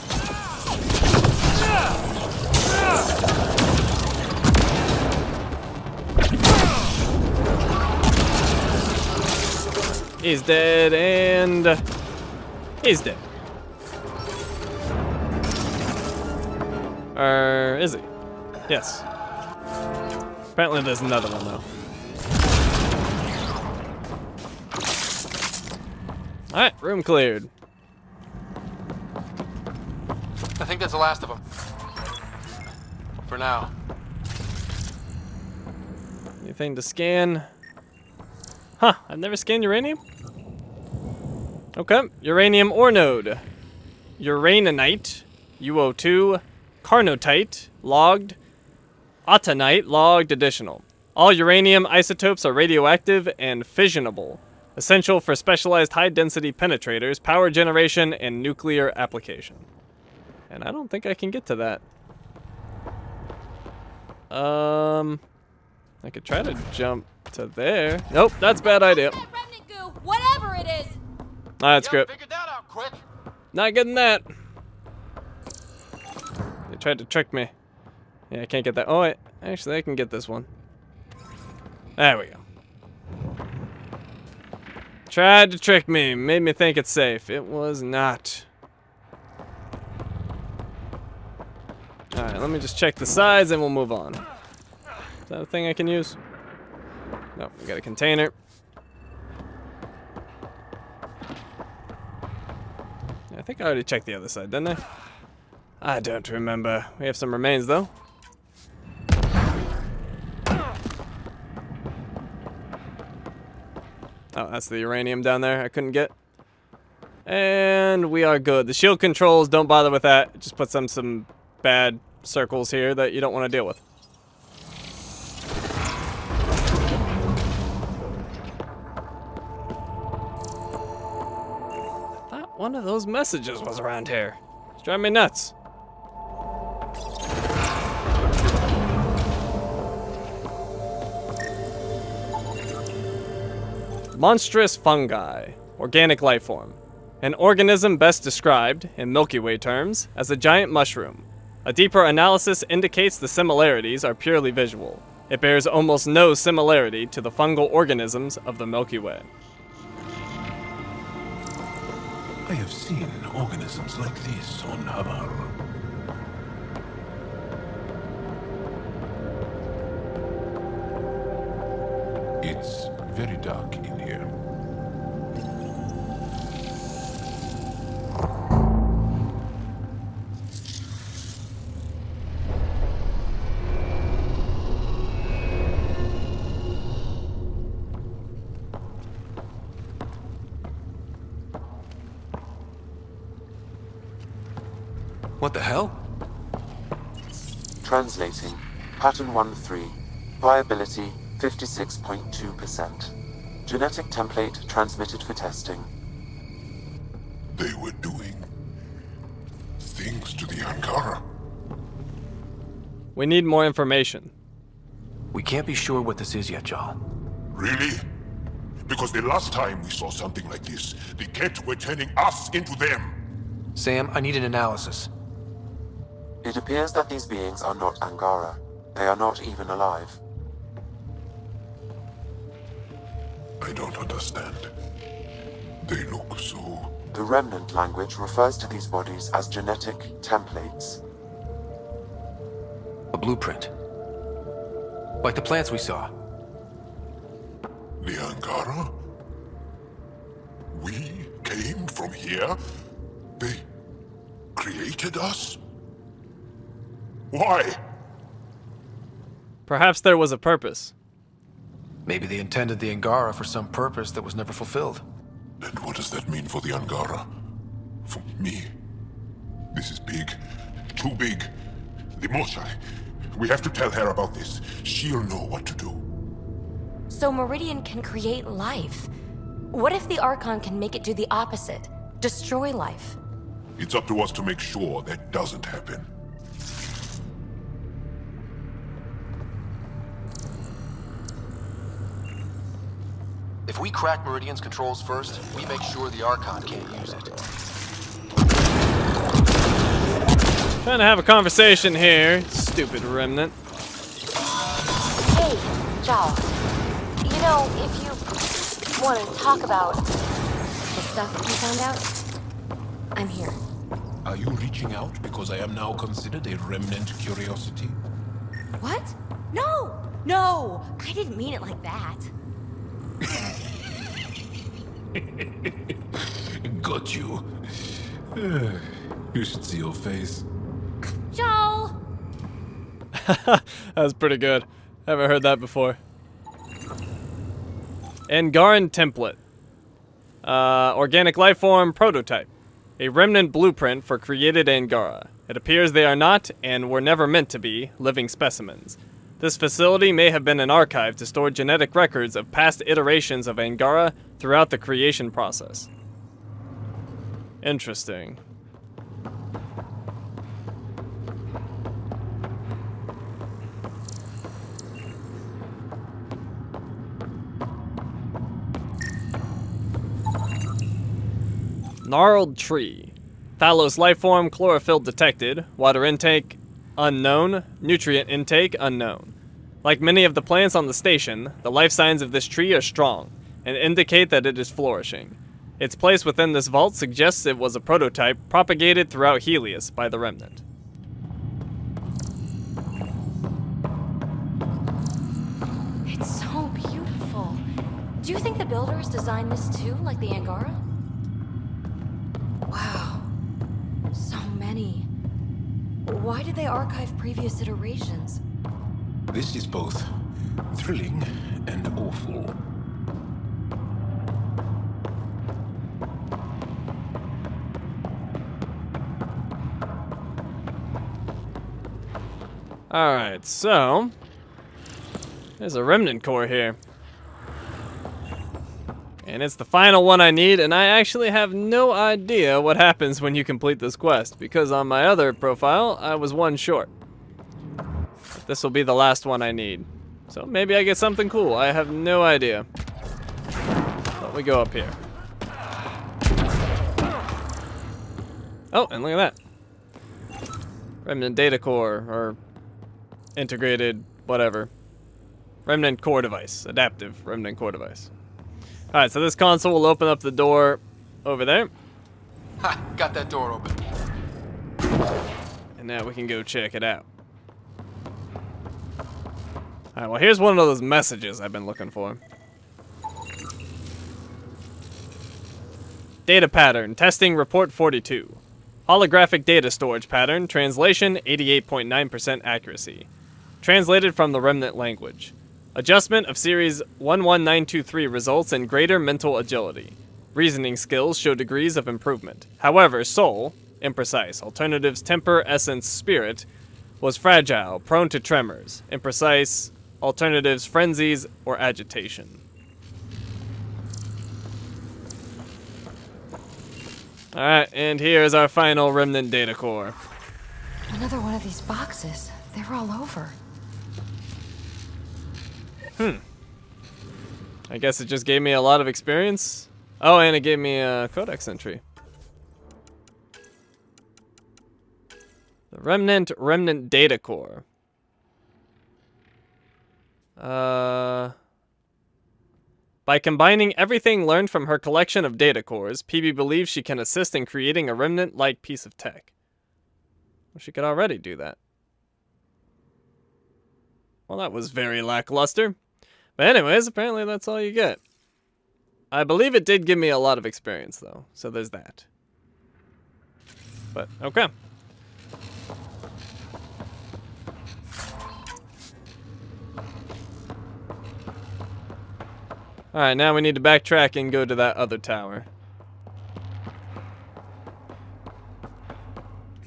He's dead, and he's dead. Or is he? Yes. Apparently there's another one, though. Alright, room cleared. I think that's the last of them. For now. Anything to scan? Huh, I've never scanned uranium? Okay, uranium ore node. Uraninite, UO2, carnotite, logged, autunite, logged additional. All uranium isotopes are radioactive and fissionable, essential for specialized high-density penetrators, power generation, and nuclear application. And I don't think I can get to that. I could try to jump to there. Nope, that's a bad idea. Remnant goo, whatever it is. Alright, screw it. Not getting that. They tried to trick me. Yeah, I can't get that. Oh, wait. Actually, I can get this one. There we go. Tried to trick me. Made me think it's safe. It was not. Alright, let me just check the size and we'll move on. Is that a thing I can use? No, we got a container. I think I already checked the other side, didn't I? I don't remember. We have some remains, though. Oh, that's the uranium down there I couldn't get. And we are good. The shield controls, don't bother with that. It just puts some bad circles here that you don't want to deal with. I thought one of those messages was around here. It's driving me nuts. Monstrous fungi, organic life form. An organism best described, in Milky Way terms, as a giant mushroom. A deeper analysis indicates the similarities are purely visual. It bears almost no similarity to the fungal organisms of the Milky Way. I have seen organisms like this on Hamar. It's very dark in here. What the hell? Translating. Pattern 1-3. Viability 56.2%. Genetic template transmitted for testing. They were doing things to the Angara. We need more information. We can't be sure what this is yet, Jarl. Really? Because the last time we saw something like this, the Ket were turning us into them. Sam, I need an analysis. It appears that these beings are not Angara. They are not even alive. I don't understand. They look so... The remnant language refers to these bodies as genetic templates. A blueprint. Like the plants we saw. The Angara? We came from here? They created us? Why? Perhaps there was a purpose. Maybe they intended the Angara for some purpose that was never fulfilled. And what does that mean for the Angara? For me? This is big. Too big. The Moshai. We have to tell her about this. She'll know what to do. So Meridian can create life. What if the Archon can make it do the opposite? Destroy life? It's up to us to make sure that doesn't happen. If we crack Meridian's controls first, we make sure the Archon can't use it. Trying to have a conversation here, stupid remnant. Hey, Jal. You know, if you want to talk about the stuff you found out, I'm here. Are you reaching out because I am now considered a remnant curiosity? What? No! No! I didn't mean it like that. Got you. You should see your face. Joel! That was pretty good. Haven't heard that before. Angaran template. Organic life form prototype. A remnant blueprint for created Angara. It appears they are not, and were never meant to be, living specimens. This facility may have been an archive to store genetic records of past iterations of Angara throughout the creation process. Interesting. Gnarled tree. Thalos lifeform, chlorophyll detected. Water intake, unknown. Nutrient intake, unknown. Like many of the plants on the station, the life signs of this tree are strong, and indicate that it is flourishing. Its place within this vault suggests it was a prototype propagated throughout Helios by the Remnant. It's so beautiful. Do you think the builders designed this too, like the Angara? Wow. So many. Why did they archive previous iterations? This is both thrilling and awful. Alright, so there's a remnant core here. And it's the final one I need, and I actually have no idea what happens when you complete this quest, because on my other profile, I was one short. But this will be the last one I need. So maybe I get something cool, I have no idea. But we go up here. Oh, and look at that. Remnant data core, or integrated whatever. Remnant core device, adaptive remnant core device. Alright, so this console will open up the door over there. Ha! Got that door open. And now we can go check it out. Alright, well here's one of those messages I've been looking for. Data pattern, testing report 42. Holographic data storage pattern, translation 88.9% accuracy. Translated from the remnant language. Adjustment of series 11923 results in greater mental agility. Reasoning skills show degrees of improvement. However, soul, imprecise, alternatives temper, essence, spirit, was fragile, prone to tremors. Imprecise, alternatives frenzies or agitation. Alright, and here's our final remnant data core. Another one of these boxes. They were all over. I guess it just gave me a lot of experience. Oh, and it gave me a codex entry. The remnant data core. By combining everything learned from her collection of data cores, PB believes she can assist in creating a remnant-like piece of tech. Well, she could already do that. Well, that was very lackluster. But anyways, apparently that's all you get. I believe it did give me a lot of experience, though, so there's that. But, okay. Alright, now we need to backtrack and go to that other tower.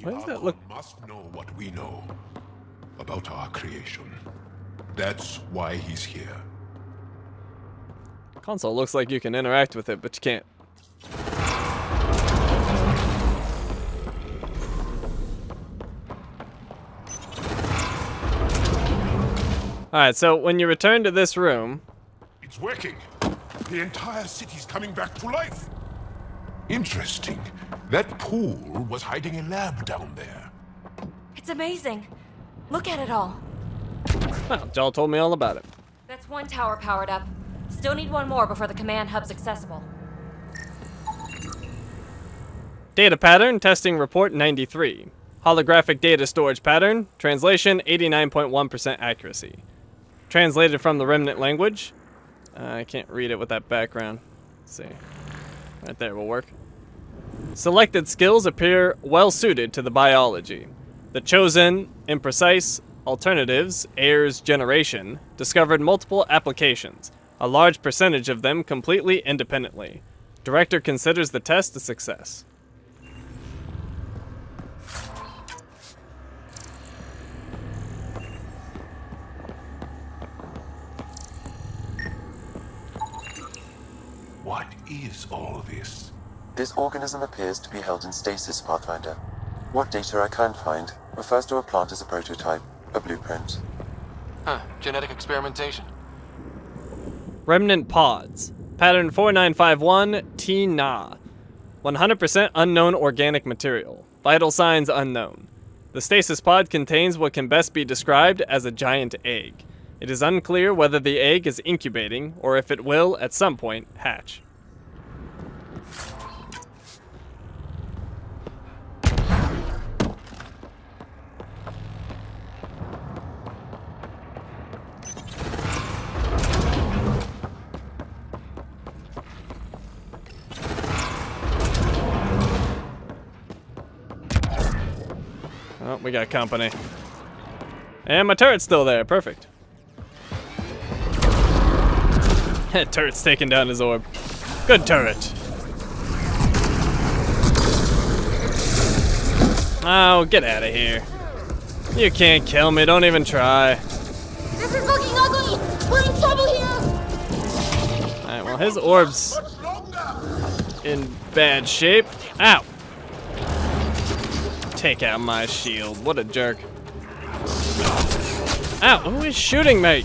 Why does that look... must know what we know about our creation. That's why he's here. Console looks like you can interact with it, but you can't. Alright, so when you return to this room... It's working. The entire city's coming back to life. Interesting. That pool was hiding a lab down there. It's amazing. Look at it all. Well, Joel told me all about it. That's one tower powered up. Still need one more before the command hub's accessible. Data pattern, testing report 93. Holographic data storage pattern, translation 89.1% accuracy. Translated from the remnant language. I can't read it with that background. Let's see. Right there will work. Selected skills appear well suited to the biology. The chosen, imprecise, alternatives, heirs generation, discovered multiple applications, a large percentage of them completely independently. Director considers the test a success. What is all this? This organism appears to be held in stasis, Pathfinder. What data I can find refers to a plant as a prototype, a blueprint. Huh, genetic experimentation. Remnant pods. Pattern 4951 T-Na. 100% unknown organic material. Vital signs unknown. The stasis pod contains what can best be described as a giant egg. It is unclear whether the egg is incubating or if it will, at some point, hatch. Oh, we got company. And my turret's still there. Perfect. That turret's taking down his orb. Good turret. Oh, get out of here. You can't kill me. Don't even try. This is looking ugly! We're in trouble here! Alright, well, his orb's in bad shape. Ow! Take out my shield. What a jerk. Ow! Who is shooting me?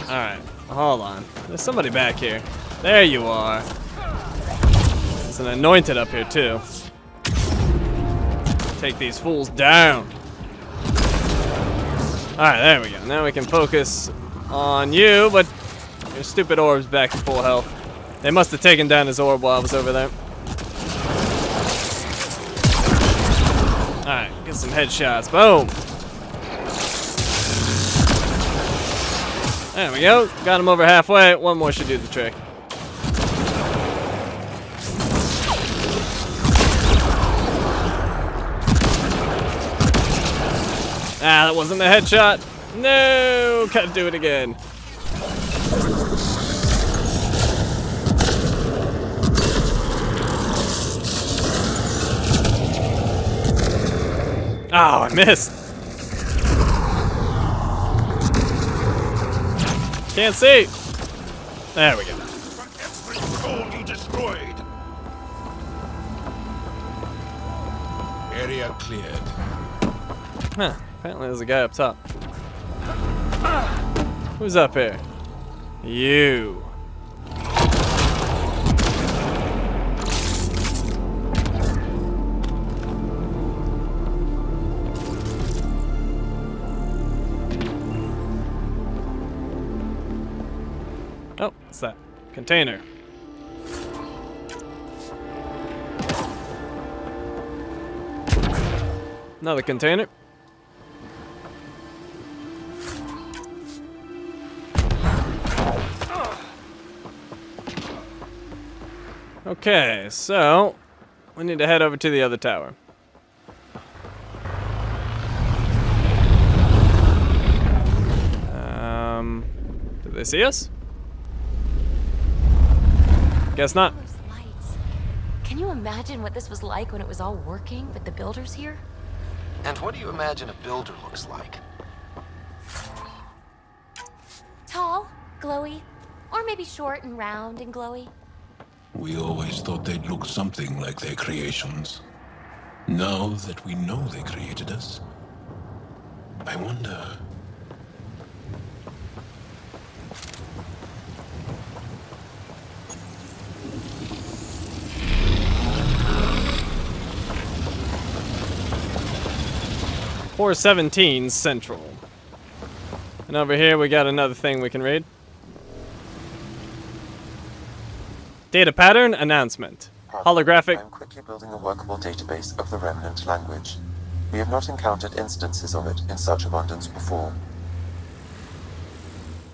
Alright, hold on. There's somebody back here. There you are. There's an anointed up here, too. Take these fools down. Alright, there we go. Now we can focus on you, but your stupid orb's back to full health. They must have taken down his orb while I was over there. Get some headshots. Boom. There we go. Got him over halfway. One more should do the trick. Ah, that wasn't a headshot. No, can't do it again. Oh, I missed. Can't see. There we go. For every soul you destroyed. Area cleared. Huh. Apparently there's a guy up top. Who's up here? You. Oh, what's that? Container. Another container. Okay, so we need to head over to the other tower. Did they see us? Guess not. Those lights. Can you imagine what this was like when it was all working with the builders here? And what do you imagine a builder looks like? Tall, glowy, or maybe short and round and glowy. We always thought they'd look something like their creations. Now that we know they created us, I wonder... .417 Central. And over here we got another thing we can read. Data pattern announcement. Holographic. I'm quickly building a workable database of the remnant language. We have not encountered instances of it in such abundance before.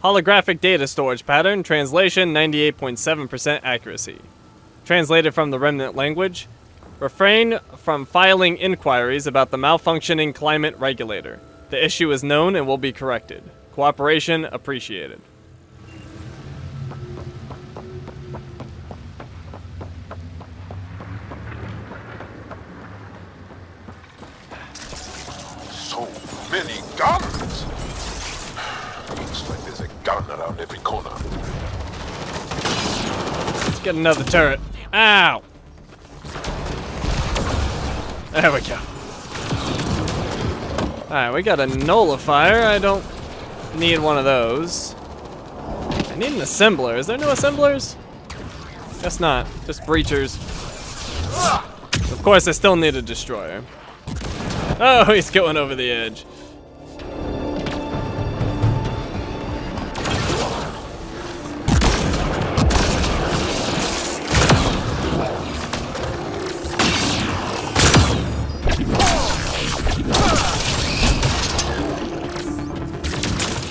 Holographic data storage pattern. Translation 98.7% accuracy. Translated from the remnant language. Refrain from filing inquiries about the malfunctioning climate regulator. The issue is known and will be corrected. Cooperation appreciated. So many guns! Looks like there's a gun around every corner. Let's get another turret. Ow! There we go. Alright, we got a nullifier. I don't need one of those. I need an assembler. Is there no assemblers? Guess not. Just breachers. Of course, I still need a destroyer. Oh, he's going over the edge.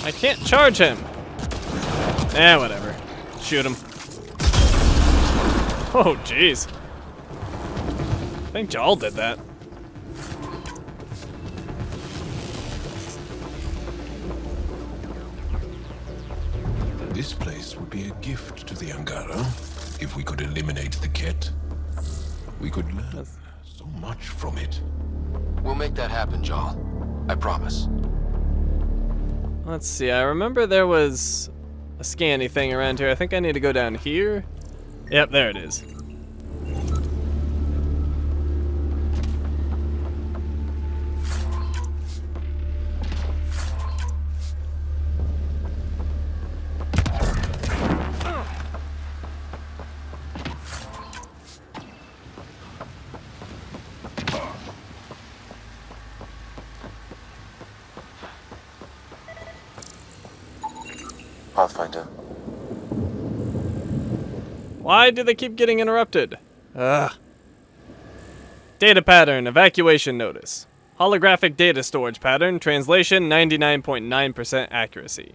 I can't charge him. Eh, whatever. Shoot him. Oh, jeez. I think Jal did that. This place would be a gift to the Angara if we could eliminate the Ket. We could learn so much from it. We'll make that happen, Jal. I promise. Let's see, I remember there was a scanny thing around here. I think I need to go down here. Yep, there it is. Pathfinder. Why do they keep getting interrupted? Ugh. Data pattern, evacuation notice. Holographic data storage pattern. Translation 99.9% accuracy.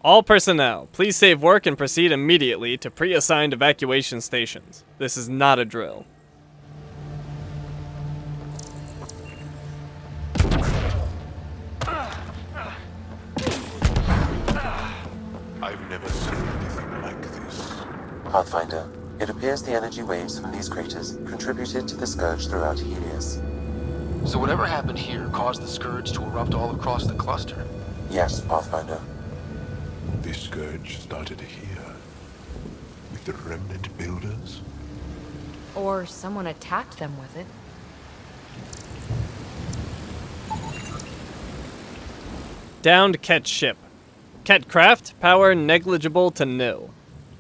All personnel, please save work and proceed immediately to pre-assigned evacuation stations. This is not a drill. I've never seen anything like this. Pathfinder, it appears the energy waves from these craters contributed to the scourge throughout Helios. So whatever happened here caused the scourge to erupt all across the cluster? Yes, Pathfinder. This scourge started here, with the remnant builders. Or someone attacked them with it. Downed Ket ship. Ket craft, power negligible to nil.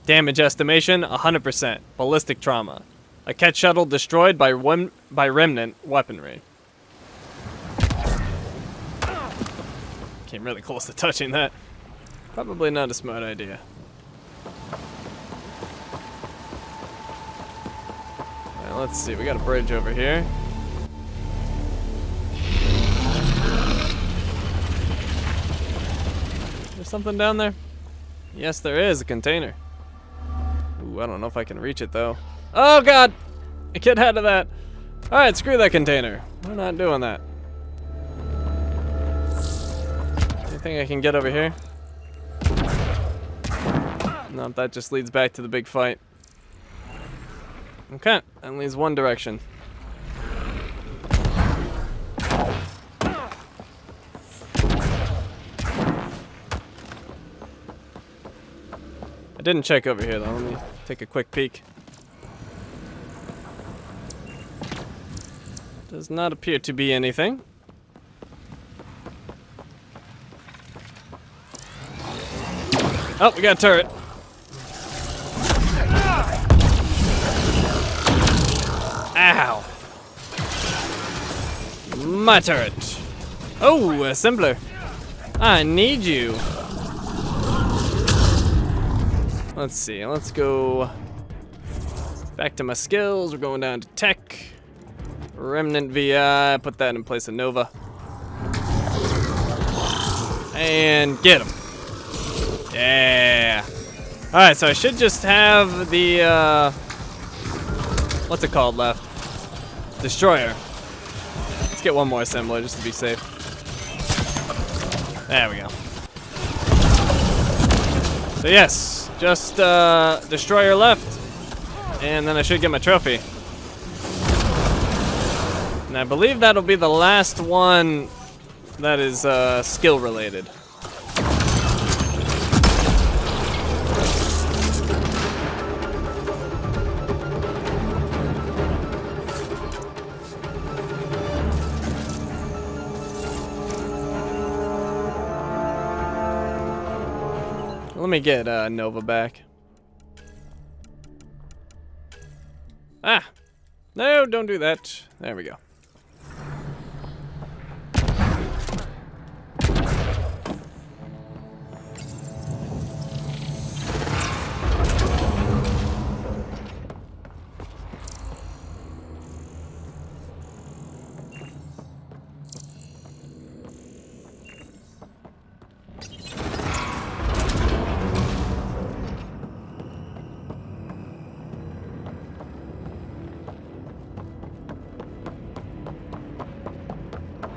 Damage estimation 100%. Ballistic trauma. A Ket shuttle destroyed by remnant weaponry. Came really close to touching that. Probably not a smart idea. Alright, let's see. We got a bridge over here. There's something down there? Yes, there is. A container. Ooh, I don't know if I can reach it, though. Oh, God! Get out of that. Alright, screw that container. We're not doing that. Anything I can get over here? No, that just leads back to the big fight. Okay, that leads one direction. I didn't check over here though. Let me take a quick peek. Does not appear to be anything. Oh, we got a turret. Ow. My turret. Oh, assembler. I need you. Let's see. Let's go back to my skills. We're going down to tech. Remnant VI. Put that in place of Nova. And get him. Yeah. Alright, so I should just have the, what's it called left? Destroyer. Let's get one more assembler just to be safe. There we go. So yes, just destroyer left. And then I should get my trophy. And I believe that'll be the last one that is skill related. Let me get Nova back. Ah! No, don't do that. There we go.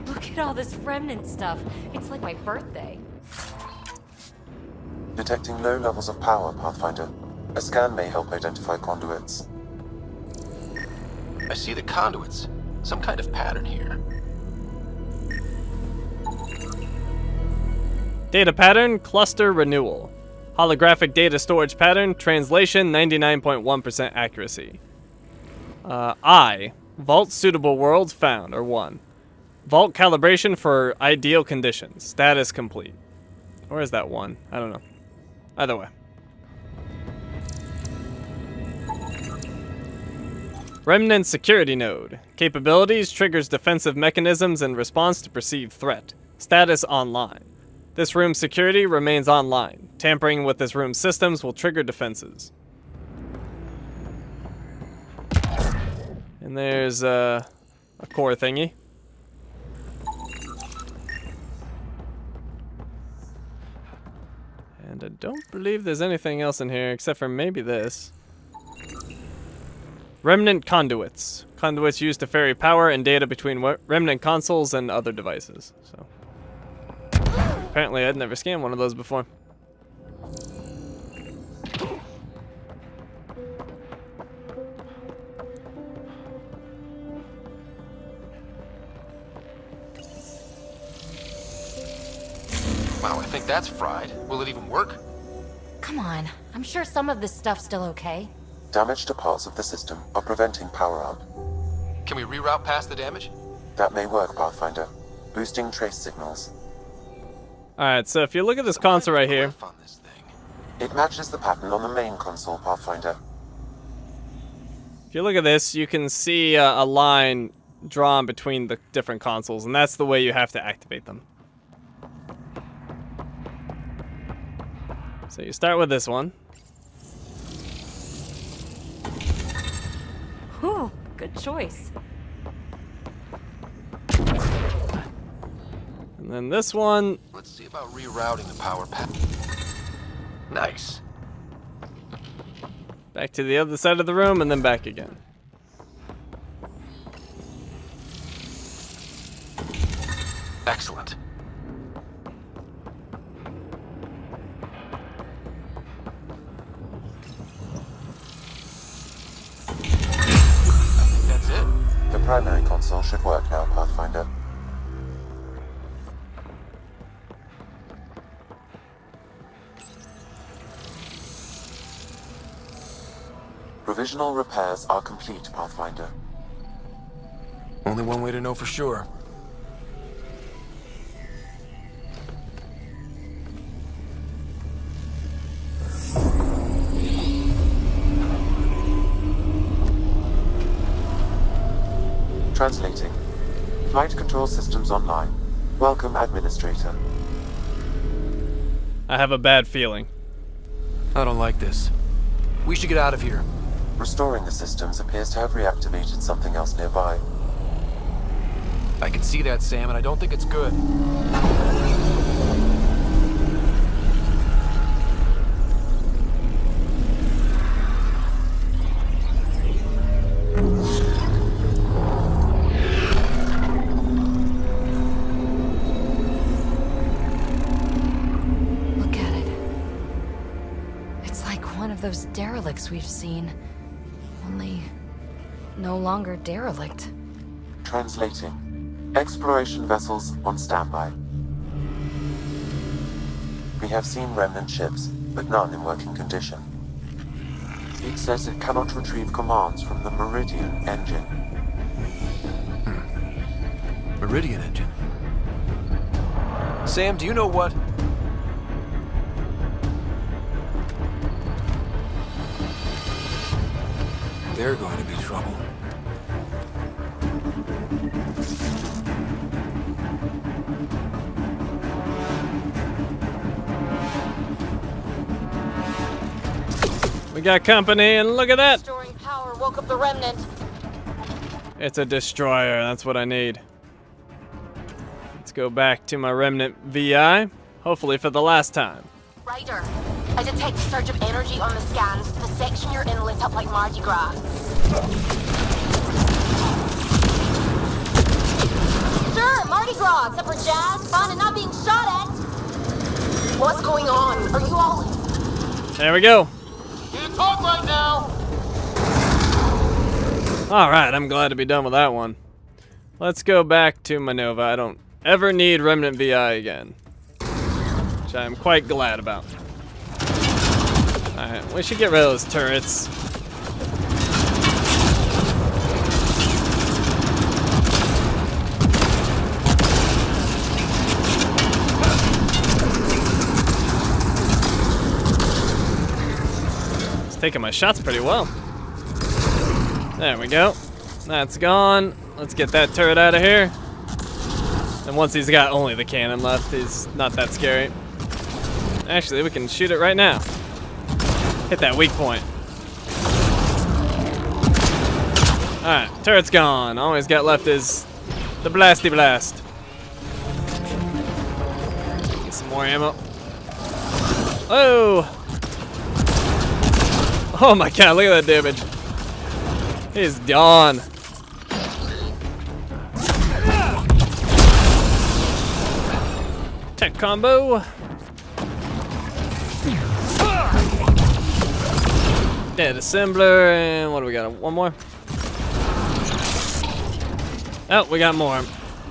Look at all this remnant stuff. It's like my birthday. Detecting low levels of power, Pathfinder. A scan may help identify conduits. I see the conduits. Some kind of pattern here. Data pattern, cluster renewal. Holographic data storage pattern, translation 99.1% accuracy. I, vault suitable worlds found, or 1. Vault calibration for ideal conditions, status complete. Or is that 1? I don't know. Either way. Remnant security node. Capabilities, triggers defensive mechanisms in response to perceived threat. Status online. This room's security remains online. Tampering with this room's systems will trigger defenses. And there's a core thingy. And I don't believe there's anything else in here except for maybe this. Remnant conduits. Conduits used to ferry power and data between remnant consoles and other devices. So apparently I'd never scanned one of those before. Wow, I think that's fried. Will it even work? Come on, I'm sure some of this stuff's still okay. Damage to parts of the system are preventing power up. Can we reroute past the damage? That may work, Pathfinder. Boosting trace signals. Alright, so if you look at this console right here. It matches the pattern on the main console, Pathfinder. If you look at this, you can see a line drawn between the different consoles, and that's the way you have to activate them. So you start with this one. Whew, good choice. And then this one. Let's see about rerouting the power path. Nice. Back to the other side of the room and then back again. Excellent. That's it. The primary console should work now, Pathfinder. Provisional repairs are complete, Pathfinder. Only one way to know for sure. Translating. Flight control systems online. Welcome, Administrator. I have a bad feeling. I don't like this. We should get out of here. Restoring the systems appears to have reactivated something else nearby. I can see that, Sam, and I don't think it's good. Look at it. It's like one of those derelicts we've seen. Only no longer derelict. Translating. Exploration vessels on standby. We have seen remnant ships, but none in working condition. It says it cannot retrieve commands from the Meridian engine. Meridian engine. Sam, do you know what? They're going to be trouble. We got company, and look at that! Restoring power woke up the remnant. It's a destroyer, that's what I need. Let's go back to my remnant VI, hopefully for the last time. Ryder, I detect a surge of energy on the scans. The section you're in lit up like Mardi Gras. Sure, Mardi Gras, except for jazz, fun, and not being shot at. What's going on? Are you all... There we go. Can't talk right now! Alright, I'm glad to be done with that one. Let's go back to Manova. I don't ever need Remnant VI again. Which I'm quite glad about. Alright, we should get rid of those turrets. It's taking my shots pretty well. There we go. That's gone. Let's get that turret out of here. And once he's got only the cannon left, he's not that scary. Actually, we can shoot it right now. Hit that weak point. Alright, turret's gone. All he's got left is the blasty blast. Get some more ammo. Oh! Oh my god, look at that damage. He's gone. Tech combo. Dead assembler, and what do we got? One more? Oh, we got more.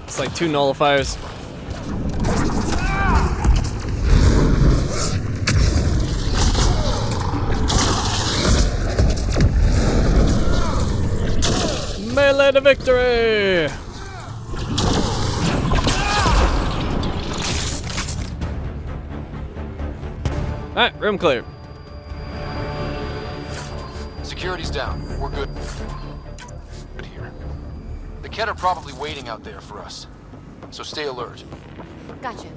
It's like 2 nullifiers. Melee to victory! Alright, room clear. Security's down. We're good. Good here. The Ket are probably waiting out there for us. So stay alert. Gotcha.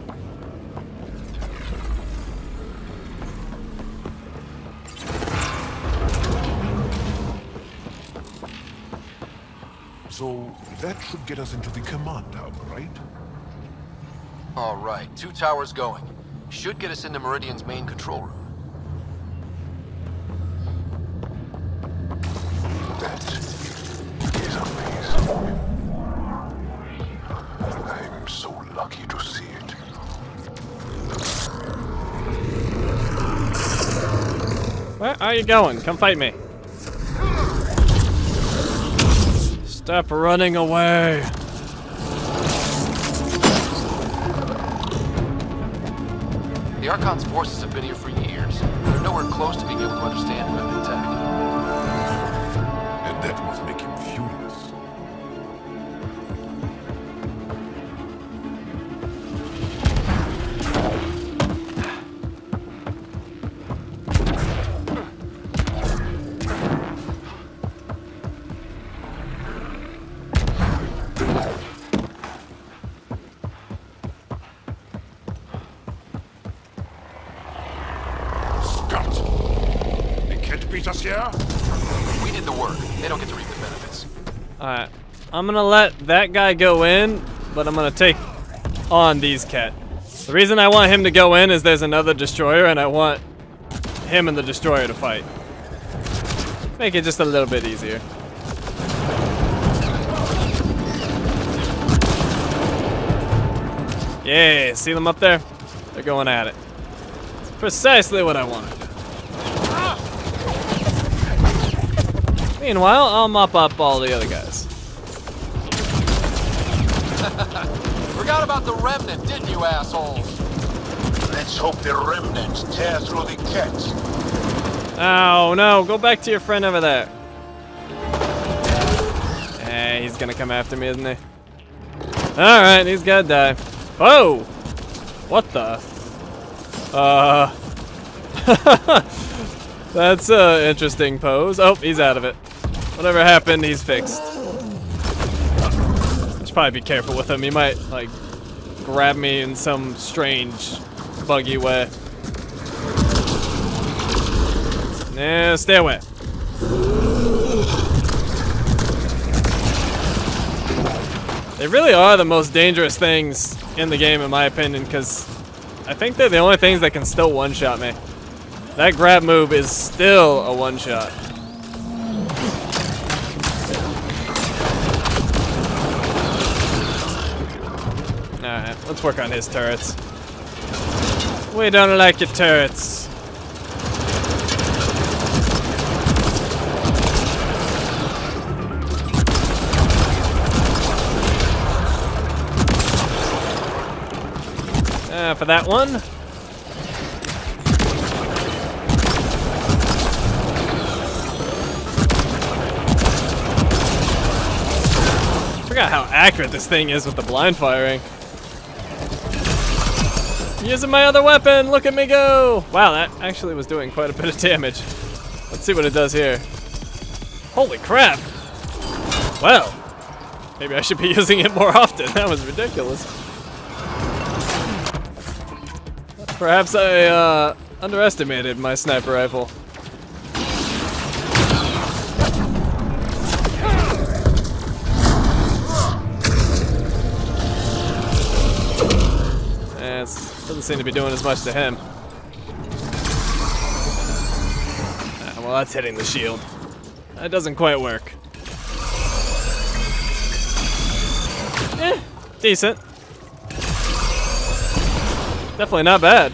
So that should get us into the command tower, right? All right, 2 towers going. Should get us into Meridian's main control room. That is amazing. I'm so lucky to see it. Where are you going? Come fight me. Stop running away. The Archon's forces have been here for years. They're nowhere close to being able to understand remnant tech. And that must make him furious. Beat us here? We did the work. They don't get to reap the benefits. Alright. I'm gonna let that guy go in, but I'm gonna take on these Ket. The reason I want him to go in is there's another destroyer and I want him and the destroyer to fight. Make it just a little bit easier. Yeah, see them up there? They're going at it. It's precisely what I wanted. Meanwhile, I'll mop up all the other guys. Forgot about the remnant, didn't you, assholes? Let's hope the remnants tear through the Ket. Oh no, go back to your friend over there. Hey, he's gonna come after me, isn't he? Alright, he's gotta die. Whoa! What the? That's an interesting pose. Oh, he's out of it. Whatever happened, he's fixed. I should probably be careful with him. He might, like, grab me in some strange, buggy way. Yeah, stay away. They really are the most dangerous things in the game, in my opinion, because I think they're the only things that can still one-shot me. That grab move is still a one-shot. Alright, let's work on his turrets. We don't like your turrets. For that one. I forgot how accurate this thing is with the blind firing. Using my other weapon, look at me go! Wow, that actually was doing quite a bit of damage. Let's see what it does here. Holy crap! Well, maybe I should be using it more often. That was ridiculous. Perhaps I underestimated my sniper rifle. It doesn't seem to be doing as much to him. well, that's hitting the shield. That doesn't quite work. Decent. Definitely not bad.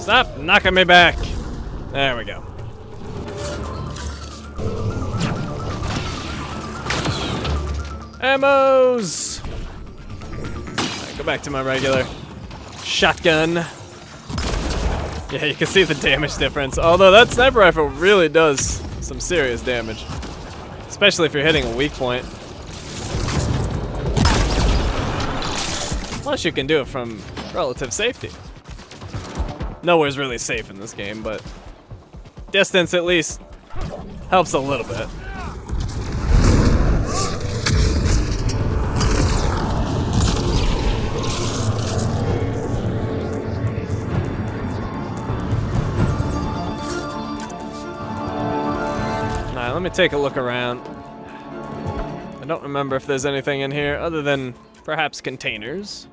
Stop knocking me back. There we go. Ammos! Alright, go back to my regular shotgun. Yeah, you can see the damage difference. Although that sniper rifle really does some serious damage. Especially if you're hitting a weak point. Plus you can do it from relative safety. Nowhere's really safe in this game, but distance at least helps a little bit. Alright, let me take a look around. I don't remember if there's anything in here other than perhaps containers.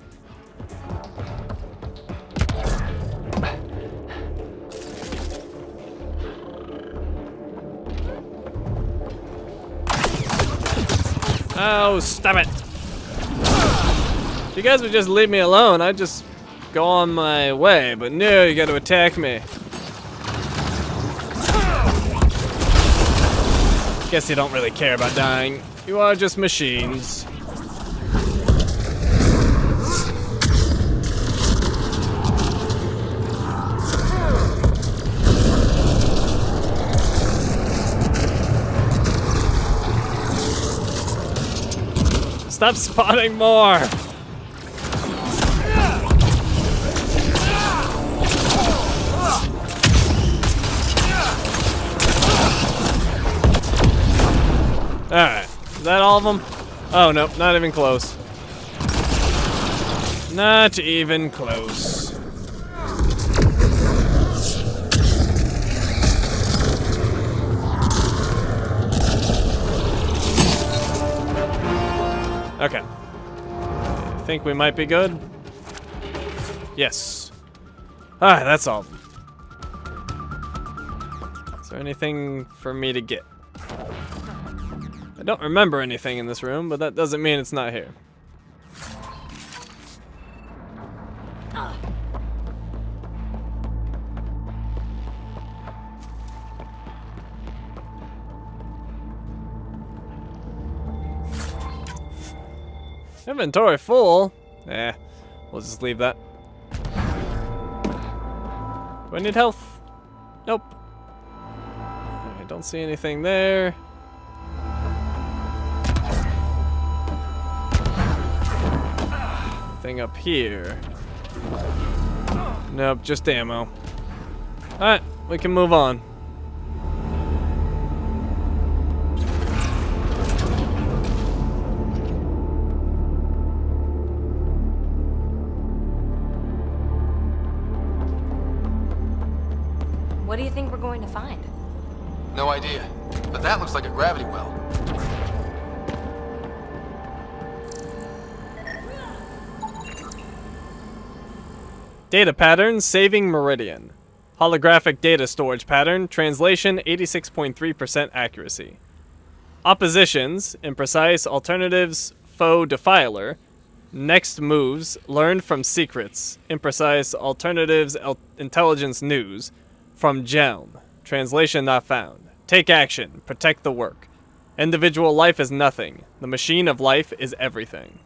Oh, stop it. If you guys would just leave me alone, I'd just go on my way, but no, you gotta attack me. Guess you don't really care about dying. You are just machines. Stop spawning more! Alright, is that all of them? Oh, nope, not even close. Not even close. Okay. I think we might be good. Yes. Alright, that's all. Is there anything for me to get? I don't remember anything in this room, but that doesn't mean it's not here. Inventory full? Eh, we'll just leave that. Do I need health? Nope. I don't see anything there. Thing up here. Nope, just ammo. Alright, we can move on. What do you think we're going to find? No idea, but that looks like a gravity well. Data pattern, saving Meridian. Holographic data storage pattern, translation 86.3% accuracy. Oppositions, imprecise, alternatives, foe defiler. Next moves, learned from secrets, imprecise, alternatives, intelligence news. From Gelm, translation not found. Take action, protect the work. Individual life is nothing. The machine of life is everything.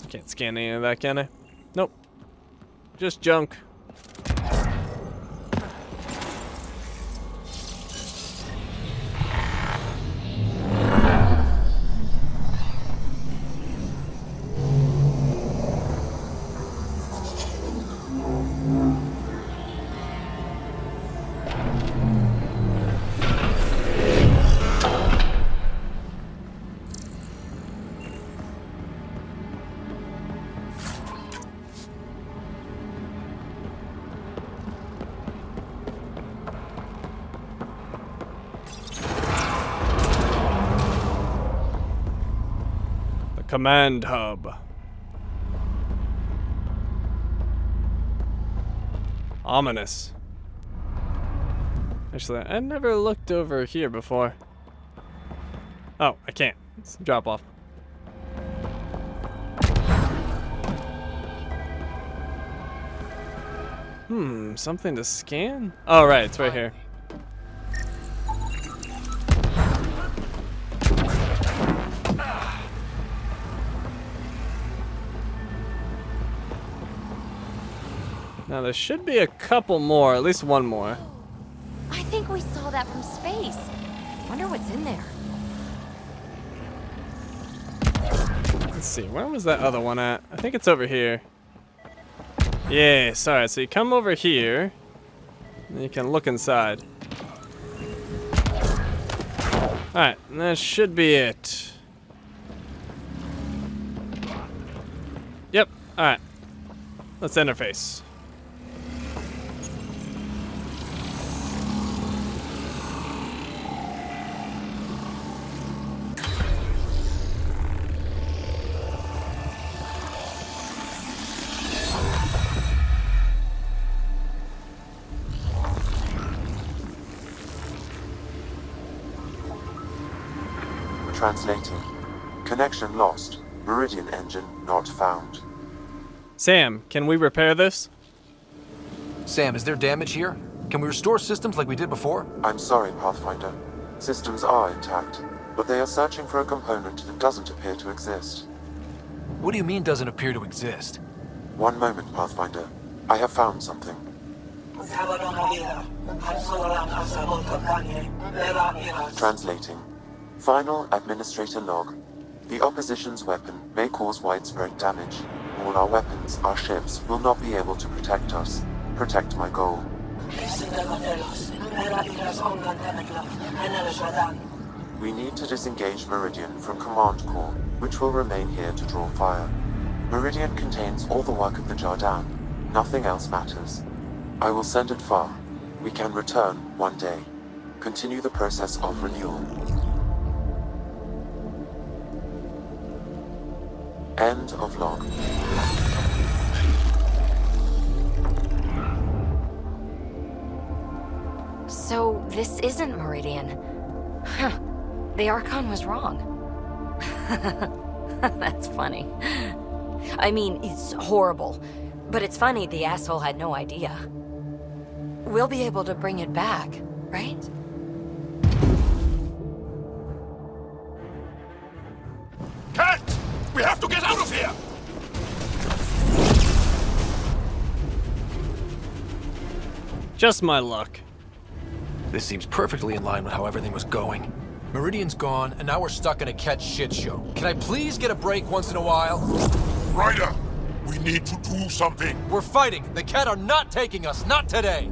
Can't scan any of that, can I? Nope. Just junk. Command hub. Ominous. Actually, I never looked over here before. Oh, I can't. It's a drop off. Something to scan? Oh, right, it's right here. Now there should be a couple more, at least one more. I think we saw that from space. Wonder what's in there. Let's see, where was that other one at? I think it's over here. Yes, alright, so you come over here, and you can look inside. Alright, that should be it. Yep, alright. Let's interface. Translating. Connection lost. Meridian engine not found. Sam, can we repair this? Sam, is there damage here? Can we restore systems like we did before? I'm sorry, Pathfinder. Systems are intact, but they are searching for a component that doesn't appear to exist. What do you mean doesn't appear to exist? One moment, Pathfinder. I have found something. Translating. Final Administrator log. The opposition's weapon may cause widespread damage. All our weapons, our ships, will not be able to protect us. Protect my goal. We need to disengage Meridian from Command Core, which will remain here to draw fire. Meridian contains all the work of the Jardan. Nothing else matters. I will send it far. We can return one day. Continue the process of renewal. End of log. So this isn't Meridian. Huh. The Archon was wrong. That's funny. I mean, it's horrible. But it's funny the asshole had no idea. We'll be able to bring it back, right? Cat! We have to get out of here! Just my luck. This seems perfectly in line with how everything was going. Meridian's gone, and now we're stuck in a Ket shit show. Can I please get a break once in a while? Ryder, we need to do something. We're fighting. The Ket are not taking us, not today.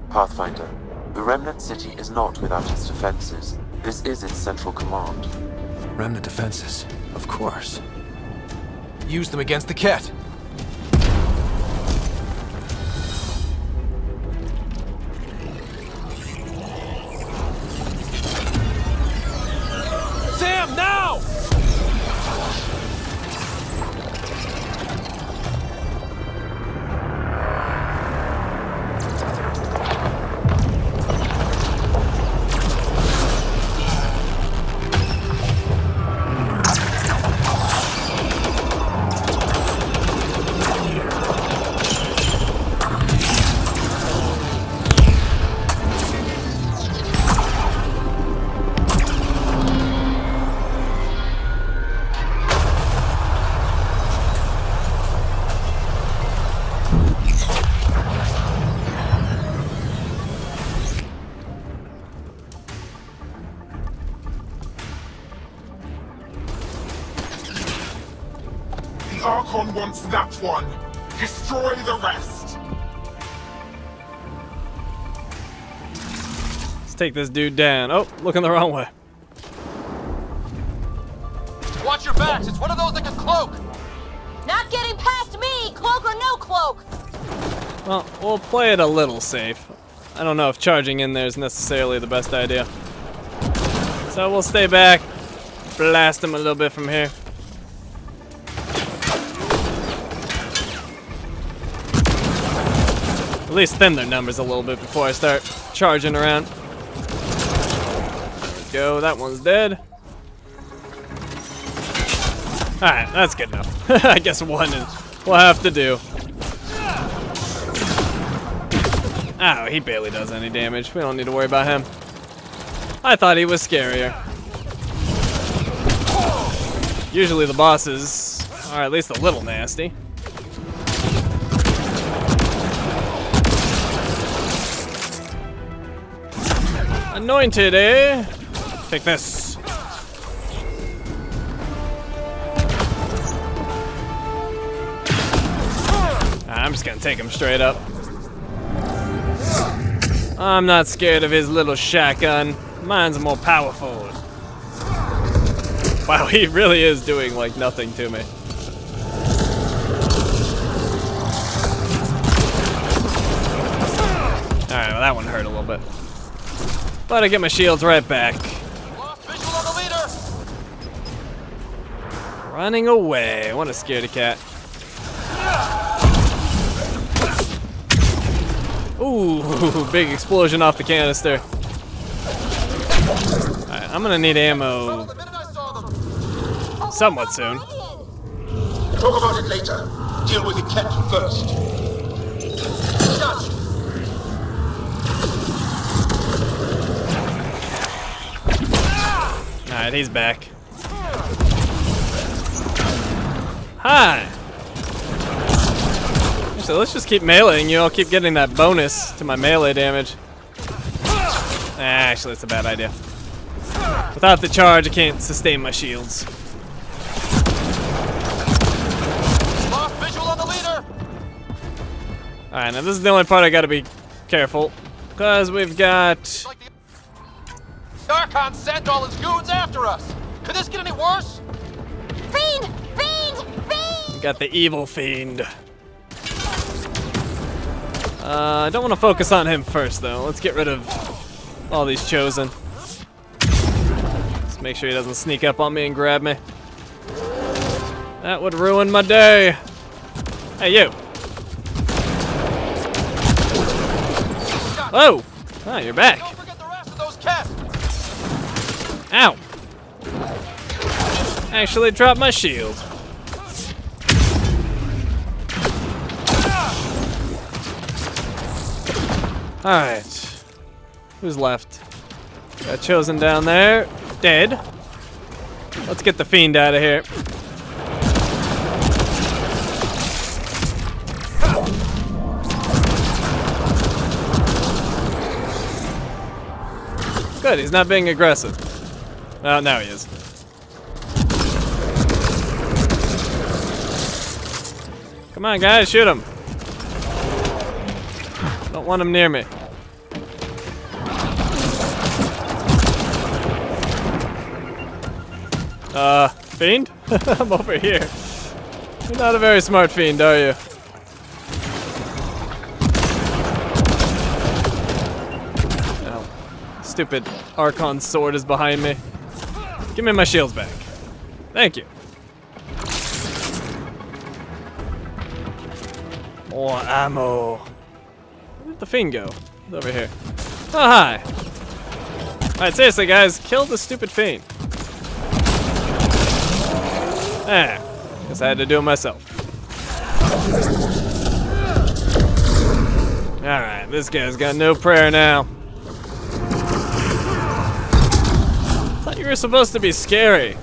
Pathfinder, the Remnant City is not without its defenses. This is its central command. Remnant defenses, of course. Use them against the Ket. Sam, now! The Archon wants that one. Destroy the rest. Let's take this dude down. Oh, looking the wrong way. Watch your backs. It's one of those that can cloak. Not getting past me, cloak or no cloak. Well, we'll play it a little safe. I don't know if charging in there is necessarily the best idea. So we'll stay back, blast him a little bit from here. At least thin their numbers a little bit before I start charging around. There we go, that one's dead. Alright, that's good enough. I guess one will have to do. Oh, he barely does any damage. We don't need to worry about him. I thought he was scarier. Usually the bosses are at least a little nasty. Anointed, eh? Take this. I'm just gonna take him straight up. I'm not scared of his little shotgun. Mine's more powerful. Wow, he really is doing like nothing to me. Alright, well that one hurt a little bit. But I get my shields right back. Running away. What a scaredy cat. Ooh, big explosion off the canister. Alright, I'm gonna need ammo somewhat soon. Talk about it later. Deal with the cat first. Dutch! Alright, he's back. Hi! So let's just keep meleeing you. I'll keep getting that bonus to my melee damage. Actually, that's a bad idea. Without the charge, I can't sustain my shields. Lost visual on the leader! Alright, now this is the only part I gotta be careful. Because we've got... Archon sent all his goons after us! Could this get any worse? Fiend! Fiend! Fiend! we got the evil fiend. I don't want to focus on him first, though. Let's get rid of all these chosen. Just make sure he doesn't sneak up on me and grab me. That would ruin my day. Hey, you. Whoa! Oh, you're back. Don't forget the rest of those cats. Ow. Actually dropped my shield. Alright. Who's left? Got chosen down there. Dead. Let's get the fiend out of here. Good, he's not being aggressive. Oh, now he is. Come on, guys, shoot him. Don't want him near me. Fiend? I'm over here. You're not a very smart fiend, are you? Oh. Stupid Archon sword is behind me. Give me my shields back. Thank you. More ammo. Where did the fiend go? It's over here. Oh, hi. Alright, seriously, guys, kill the stupid fiend. Guess I had to do it myself. Alright, this guy's got no prayer now. Thought you were supposed to be scary.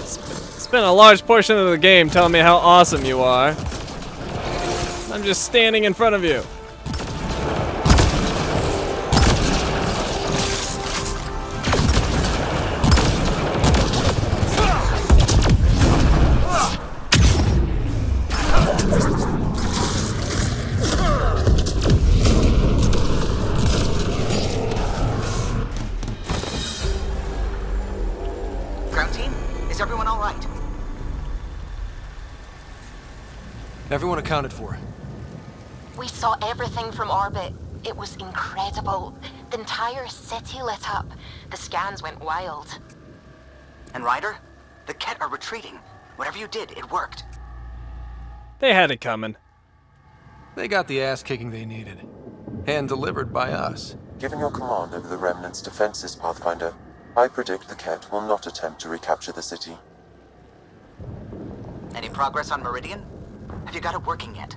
Spent a large portion of the game telling me how awesome you are. I'm just standing in front of you. Ground team, is everyone all right? Everyone accounted for. We saw everything from orbit. It was incredible. The entire city lit up. The scans went wild. And Ryder? The Ket are retreating. Whatever you did, it worked. They had it coming. They got the ass kicking they needed. And delivered by us. Given your command over the remnant's defenses, Pathfinder, I predict the Ket will not attempt to recapture the city. Any progress on Meridian? Have you got it working yet?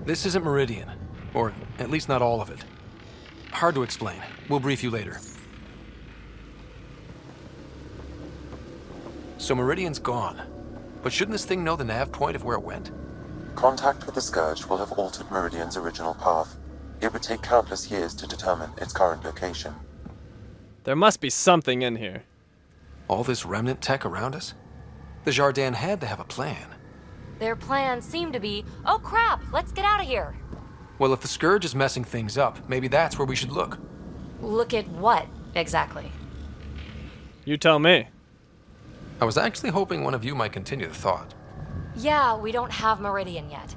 This isn't Meridian. Or at least not all of it. Hard to explain. We'll brief you later. So Meridian's gone. But shouldn't this thing know the nav point of where it went? Contact with the Scourge will have altered Meridian's original path. It would take countless years to determine its current location. There must be something in here. All this remnant tech around us? The Jardin had to have a plan. Their plans seem to be, oh crap, let's get out of here. Well, if the Scourge is messing things up, maybe that's where we should look. Look at what, exactly? You tell me. I was actually hoping one of you might continue the thought. Yeah, we don't have Meridian yet.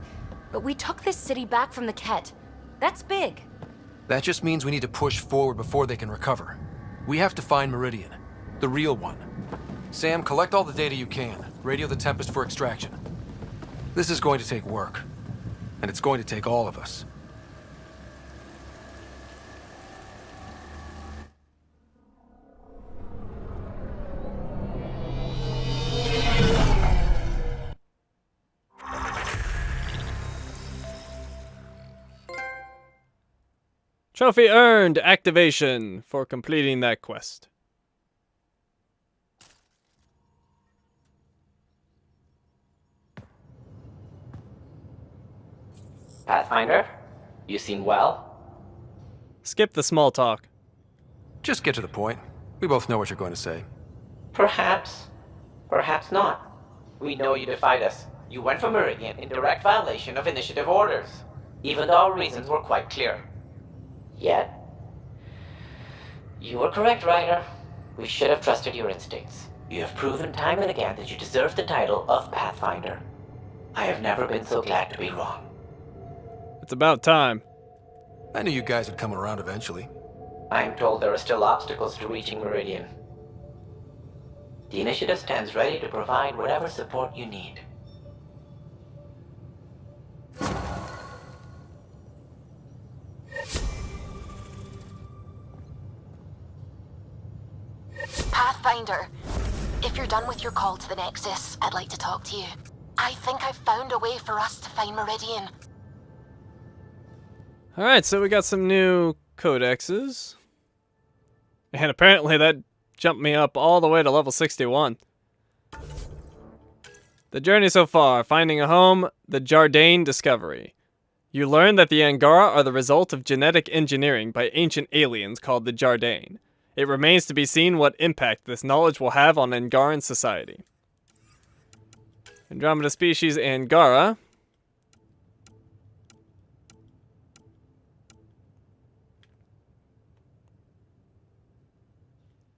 But we took this city back from the Ket. That's big. That just means we need to push forward before they can recover. We have to find Meridian. The real one. Sam, collect all the data you can. Radio the Tempest for extraction. This is going to take work. And it's going to take all of us. Trophy earned activation for completing that quest. Pathfinder, you seem well. Skip the small talk. Just get to the point. We both know what you're going to say. Perhaps. Perhaps not. We know you defied us. You went for Meridian in direct violation of initiative orders, even though our reasons were quite clear. Yet, you were correct, Ryder. We should have trusted your instincts. You have proven time and again that you deserve the title of Pathfinder. I have never been so glad to be wrong. It's about time. I knew you guys would come around eventually. I'm told there are still obstacles to reaching Meridian. The initiative stands ready to provide whatever support you need. Pathfinder, if you're done with your call to the Nexus, I'd like to talk to you. I think I've found a way for us to find Meridian. Alright, so we got some new codexes. And apparently that jumped me up all the way to level 61. The journey so far, finding a home, the Jardin discovery. You learn that the Angara are the result of genetic engineering by ancient aliens called the Jardin. It remains to be seen what impact this knowledge will have on Angaran society. Andromeda species Angara.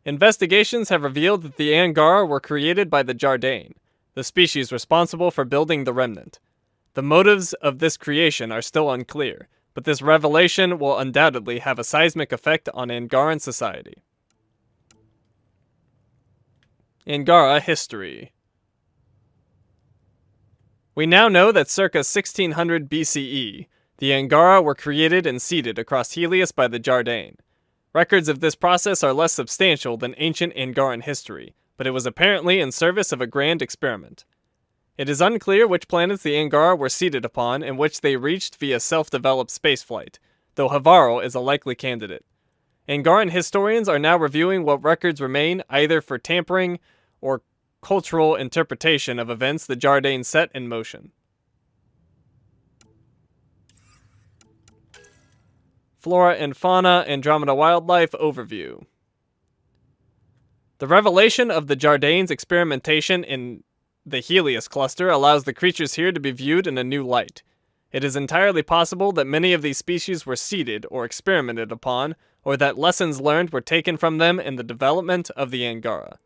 Investigations have revealed that the Angara were created by the Jardin, the species responsible for building the remnant. The motives of this creation are still unclear, but this revelation will undoubtedly have a seismic effect on Angaran society. Angara history. We now know that circa 1600 BCE, the Angara were created and seeded across Helios by the Jardin. Records of this process are less substantial than ancient Angaran history, but it was apparently in service of a grand experiment. It is unclear which planets the Angara were seeded upon and which they reached via self-developed spaceflight, though Havaro is a likely candidate. Angaran historians are now reviewing what records remain either for tampering or cultural interpretation of events the Jardin set in motion. Flora and Fauna Andromeda Wildlife Overview. The revelation of the Jardin's experimentation in the Helios cluster allows the creatures here to be viewed in a new light. It is entirely possible that many of these species were seeded or experimented upon, or that lessons learned were taken from them in the development of the Angara.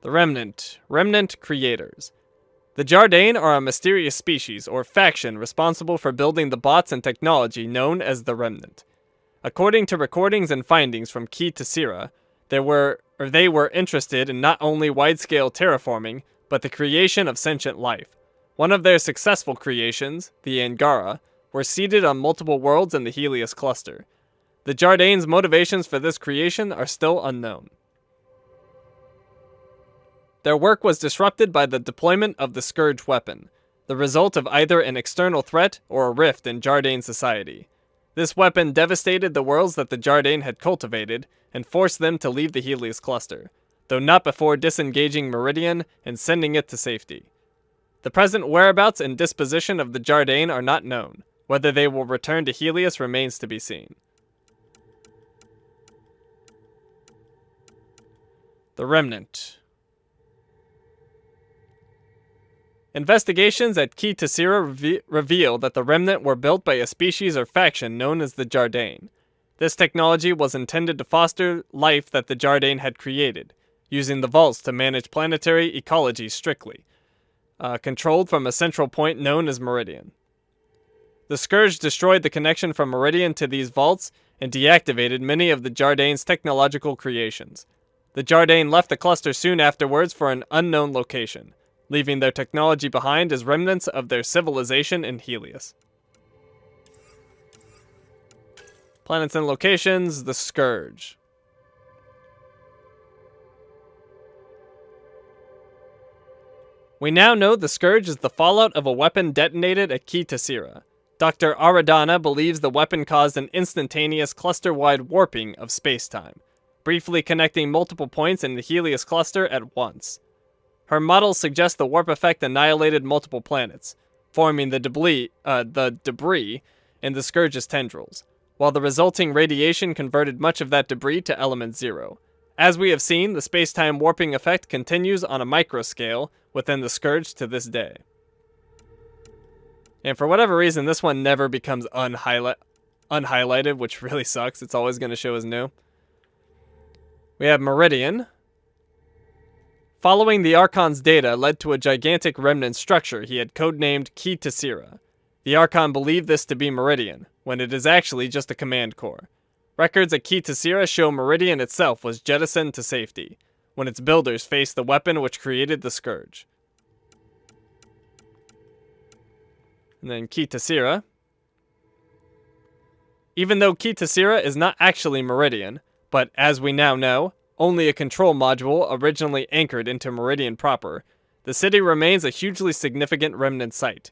The Remnant. Remnant creators. The Jardin are a mysterious species or faction responsible for building the bots and technology known as the Remnant. According to recordings and findings from Key to Sira, they were interested in not only wide-scale terraforming, but the creation of sentient life. One of their successful creations, the Angara, were seeded on multiple worlds in the Helios cluster. The Jardane's motivations for this creation are still unknown. Their work was disrupted by the deployment of the Scourge weapon, the result of either an external threat or a rift in Jardane society. This weapon devastated the worlds that the Jardane had cultivated and forced them to leave the Helios cluster, though not before disengaging Meridian and sending it to safety. The present whereabouts and disposition of the Jardane are not known. Whether they will return to Helios remains to be seen. The Remnant. Investigations at Key Tessera reveal that the Remnant were built by a species or faction known as the Jardane. This technology was intended to foster life that the Jardane had created, using the vaults to manage planetary ecology strictly, controlled from a central point known as Meridian. The Scourge destroyed the connection from Meridian to these vaults and deactivated many of the Jardane's technological creations. The Jardane left the cluster soon afterwards for an unknown location, leaving their technology behind as remnants of their civilization in Helios. Planets and locations, the Scourge. We now know the Scourge is the fallout of a weapon detonated at Key Tessera. Dr. Aradana believes the weapon caused an instantaneous cluster-wide warping of space-time, briefly connecting multiple points in the Helios cluster at once. Her models suggest the warp effect annihilated multiple planets, forming the debris in the Scourge's tendrils, while the resulting radiation converted much of that debris to element zero. As we have seen, the space-time warping effect continues on a microscale within the Scourge to this day. And for whatever reason, this one never becomes unhighlighted, which really sucks. It's always going to show as new. We have Meridian. Following the Archon's data led to a gigantic remnant structure he had codenamed Key Tessera. The Archon believed this to be Meridian, when it is actually just a command core. Records at Key Tessera show Meridian itself was jettisoned to safety, when its builders faced the weapon which created the Scourge. And then Key Tessera. Even though Key Tessera is not actually Meridian, but as we now know, only a control module originally anchored into Meridian proper, the city remains a hugely significant remnant site.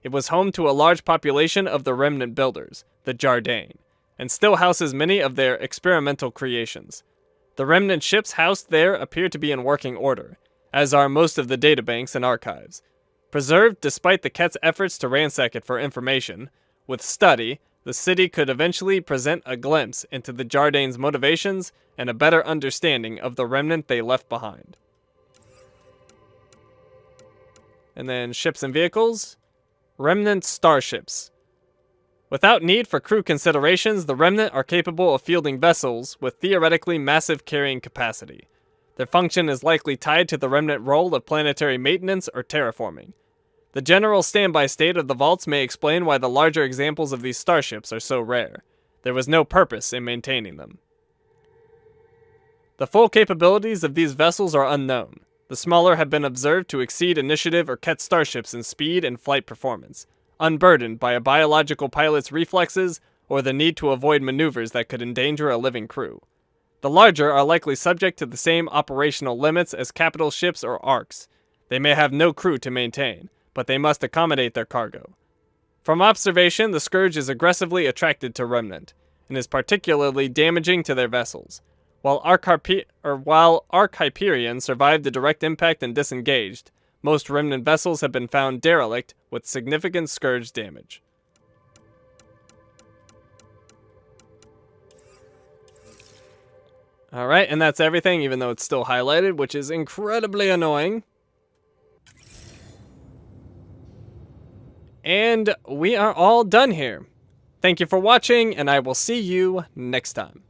It was home to a large population of the remnant builders, the Jardane, and still houses many of their experimental creations. The remnant ships housed there appear to be in working order, as are most of the databanks and archives. Preserved despite the Ket's efforts to ransack it for information, with study, the city could eventually present a glimpse into the Jardane's motivations and a better understanding of the remnant they left behind. And then ships and vehicles. Remnant starships. Without need for crew considerations, the Remnant are capable of fielding vessels with theoretically massive carrying capacity. Their function is likely tied to the Remnant role of planetary maintenance or terraforming. The general standby state of the vaults may explain why the larger examples of these starships are so rare. There was no purpose in maintaining them. The full capabilities of these vessels are unknown. The smaller have been observed to exceed Initiative or Ket starships in speed and flight performance, unburdened by a biological pilot's reflexes or the need to avoid maneuvers that could endanger a living crew. The larger are likely subject to the same operational limits as capital ships or arcs. They may have no crew to maintain, but they must accommodate their cargo. From observation, the Scourge is aggressively attracted to Remnant, and is particularly damaging to their vessels. While Arc Hyperion survived the direct impact and disengaged, most Remnant vessels have been found derelict with significant Scourge damage. Alright, and that's everything, even though it's still highlighted, which is incredibly annoying. And we are all done here. Thank you for watching, and I will see you next time.